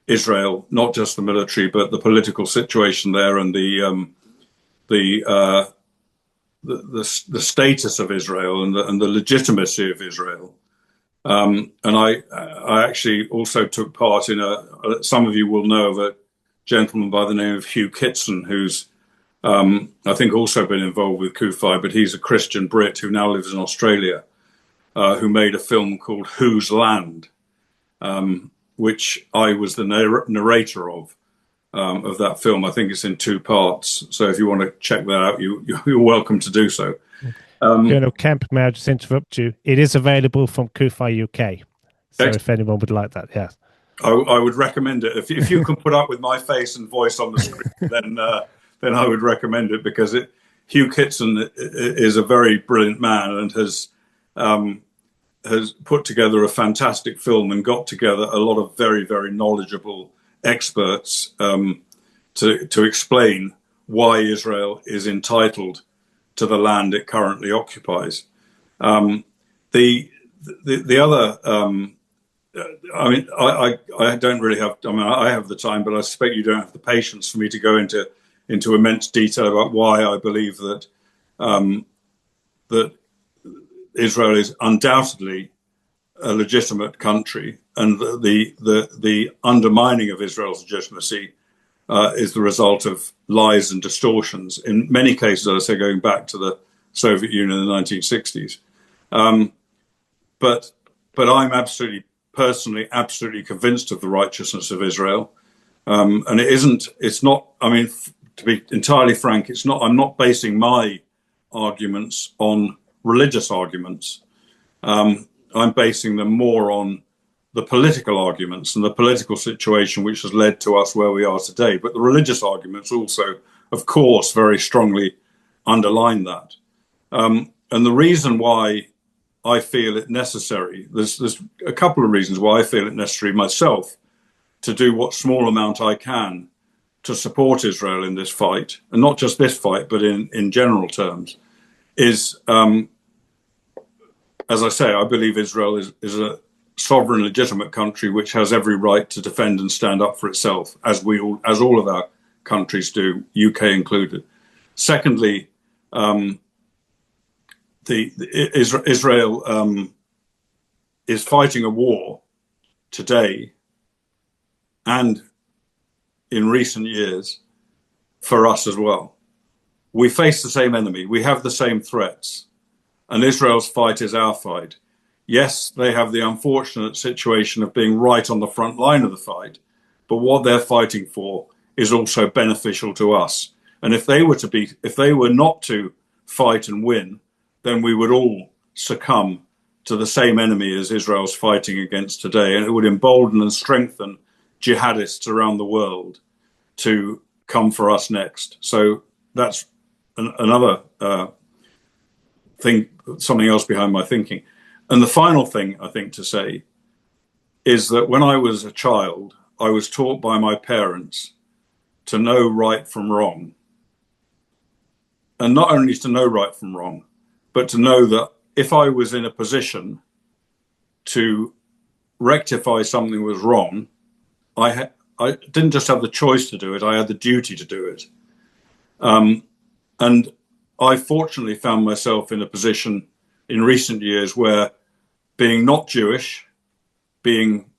Israel, not just the military, but the political situation there, and the status of Israel and the legitimacy of Israel. And I actually also took part in some of you will know of a gentleman by the name of Hugh Kitson, who's I think also been involved with CUFI, but he's a Christian Brit who now lives in Australia, who made a film called Whose Land, which I was the narrator of that film. I think it's in 2 parts. So if you want to check that out, you're welcome to do so. Colonel Kemp, may I just interrupt you? It is available from CUFI UK. So if anyone would like that, yes. I would recommend it. If you can put up with my face and voice on the screen, then I would recommend it, because Hugh Kitson is a very brilliant man and has has put together a fantastic film and got together a lot of very, very knowledgeable experts to explain why Israel is entitled to the land it currently occupies. The other, I mean, I don't really have. I mean, I have the time, but I suspect you don't have the patience for me to go into immense detail about why I believe that that Israel is undoubtedly a legitimate country, and the undermining of Israel's legitimacy is the result of lies and distortions. In many cases, as I say, going back to the Soviet Union in the 1960s. But I'm personally absolutely convinced of the righteousness of Israel. And it's not, I mean, to be entirely frank, I'm not basing my arguments on religious arguments. I'm basing them more on the political arguments and the political situation which has led to us where we are today. But the religious arguments also, of course, very strongly underline that. And the reason why I feel it necessary, there's a couple of reasons why I feel it necessary myself to do what small amount I can to support Israel in this fight, and not just this fight, but in general terms, is, as I say, I believe Israel is a sovereign, legitimate country which has every right to defend and stand up for itself, as all of our countries do, UK included. Secondly, Israel is fighting a war today and in recent years for us as well. We face the same enemy. We have the same threats. And Israel's fight is our fight. Yes, they have the unfortunate situation of being right on the front line of the fight, but what they're fighting for is also beneficial to us. And if they were not to fight and win, then we would all succumb to the same enemy as Israel's fighting against today. And it would embolden and strengthen jihadists around the world to come for us next. So that's another thing, something else behind my thinking. And the final thing I think to say is that when I was a child, I was taught by my parents to know right from wrong. And not only to know right from wrong, but to know that if I was in a position to rectify something that was wrong, I didn't just have the choice to do it, I had the duty to do it. And I fortunately found myself in a position in recent years where, being not Jewish, being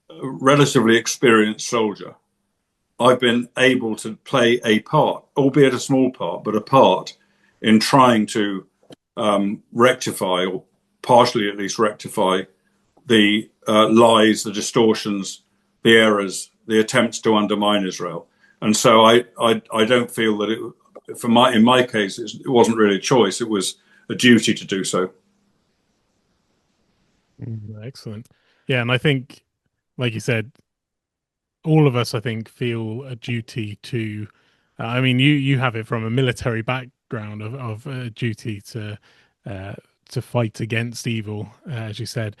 a relatively experienced soldier, I've been able to play a part, albeit a small part, but a part in trying to rectify, or partially at least rectify, the lies, the distortions, the errors, the attempts to undermine Israel. And so I don't feel that in my case, it wasn't really a choice. It was a duty to do so. Excellent. Yeah, and I think, like you said, all of us, I think, feel a duty to. I mean, you have it from a military background of a duty to fight against evil, as you said.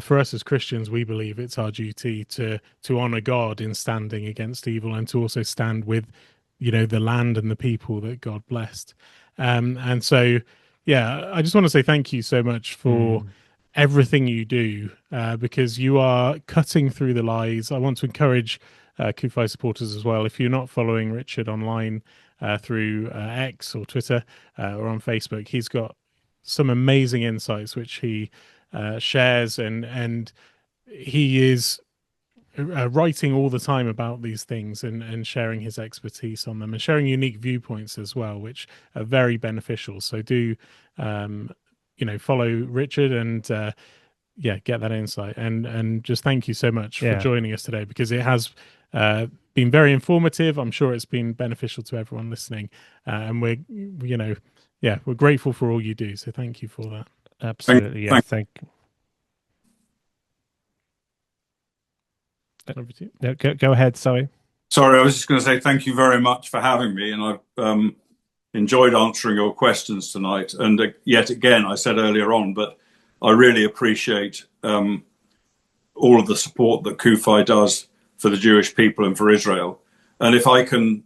For us as Christians, we believe it's our duty to honor God in standing against evil, and to also stand with, the land and the people that God blessed. And so, yeah, I just want to say thank you so much for everything you do, because you are cutting through the lies. I want to encourage CUFI supporters as well. If you're not following Richard online through X or Twitter or on Facebook, he's got some amazing insights which he shares, and he is writing all the time about these things and sharing his expertise on them and sharing unique viewpoints as well, which are very beneficial. So do follow Richard and get that insight, and just thank you so much for joining us today, because it has been very informative. I'm sure it's been beneficial to everyone listening, and we're grateful for all you do. So thank you for that. Absolutely. Thank you. No, go ahead. Sorry, I was just going to say thank you very much for having me, and I've enjoyed answering your questions tonight. And yet again, I said earlier on, but I really appreciate all of the support that CUFI does for the Jewish people and for Israel. And if I can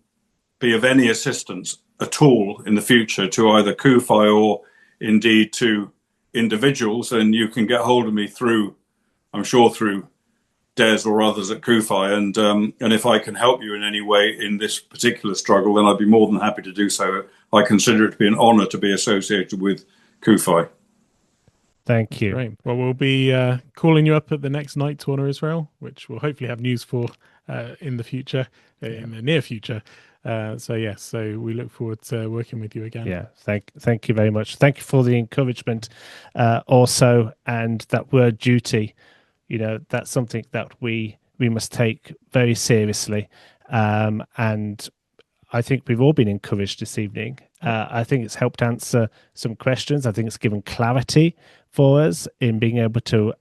be of any assistance at all in the future to either CUFI or indeed to individuals, then you can get hold of me through, I'm sure, through Des or others at CUFI. And if I can help you in any way in this particular struggle, then I'd be more than happy to do so. I consider it to be an honor to be associated with CUFI. Thank you. Great. Well, we'll be calling you up at the next Night to Honor Israel, which we'll hopefully have news for in the future, in the near future. So we look forward to working with you again. Yeah, thank you very much. Thank you for the encouragement also, and that word duty. You know, that's something that we must take very seriously, and I think we've all been encouraged this evening. I think it's helped answer some questions. I think it's given clarity for us in being able to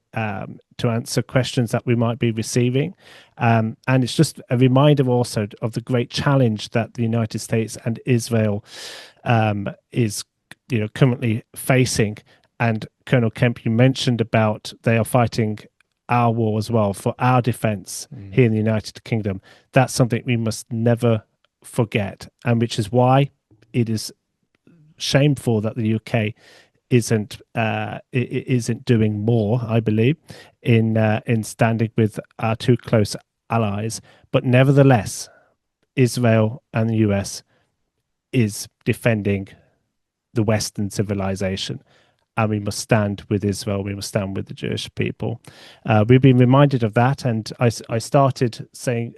answer questions that we might be receiving. And it's just a reminder also of the great challenge that the United States and Israel is, currently facing. And Colonel Kemp, you mentioned about they are fighting our war as well for our defense here in the United Kingdom. That's something we must never forget, and which is why it is shameful that the UK isn't doing more, I believe, in standing with our two close allies. But nevertheless, Israel and the US is defending the Western civilization, and we must stand with Israel. We must stand with the Jewish people. We've been reminded of that, and I started saying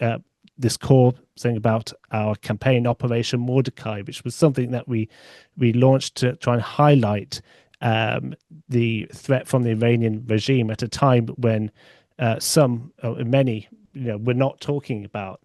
this call saying about our campaign Operation Mordecai, which was something that we launched to try and highlight the threat from the Iranian regime at a time when many were not talking about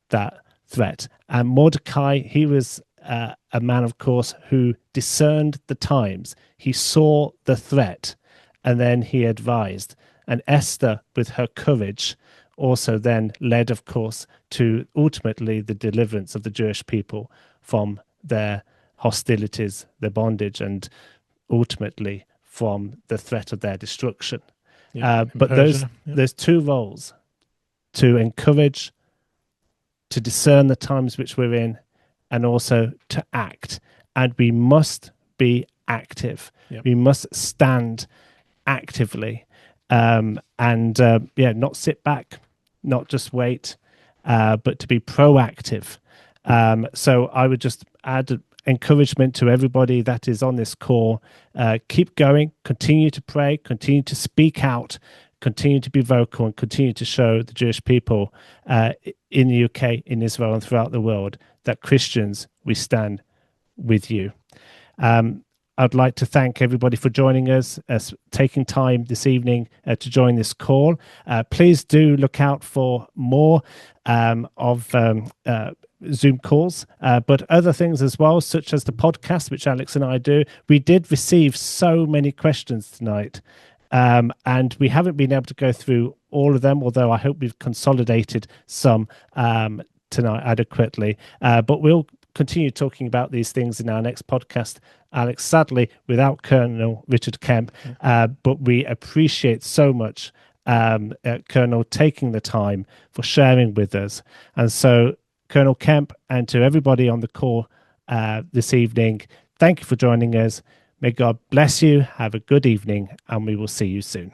that threat. And Mordecai, he was a man, of course, who discerned the times. He saw the threat, and then he advised. And Esther, with her courage, also then led, of course, to ultimately the deliverance of the Jewish people from their hostilities, their bondage, and ultimately from the threat of their destruction. But there's two roles: to encourage, to discern the times which we're in, and also to act. And we must be active. We must stand actively, not sit back, not just wait, but to be proactive. So I would just add encouragement to everybody that is on this call. Keep going, continue to pray, continue to speak out, continue to be vocal, and continue to show the Jewish people in the UK, in Israel, and throughout the world that Christians, we stand with you. I'd like to thank everybody for joining us, taking time this evening to join this call. Please do look out for more of Zoom calls, but other things as well, such as the podcast, which Alex and I do. We did receive so many questions tonight, and we haven't been able to go through all of them, although I hope we've consolidated some tonight adequately. But we'll continue talking about these things in our next podcast, Alex, sadly without Colonel Richard Kemp, but we appreciate so much Colonel taking the time for sharing with us. And so, Colonel Kemp, and to everybody on the call this evening, thank you for joining us. May God bless you, have a good evening, and we will see you soon.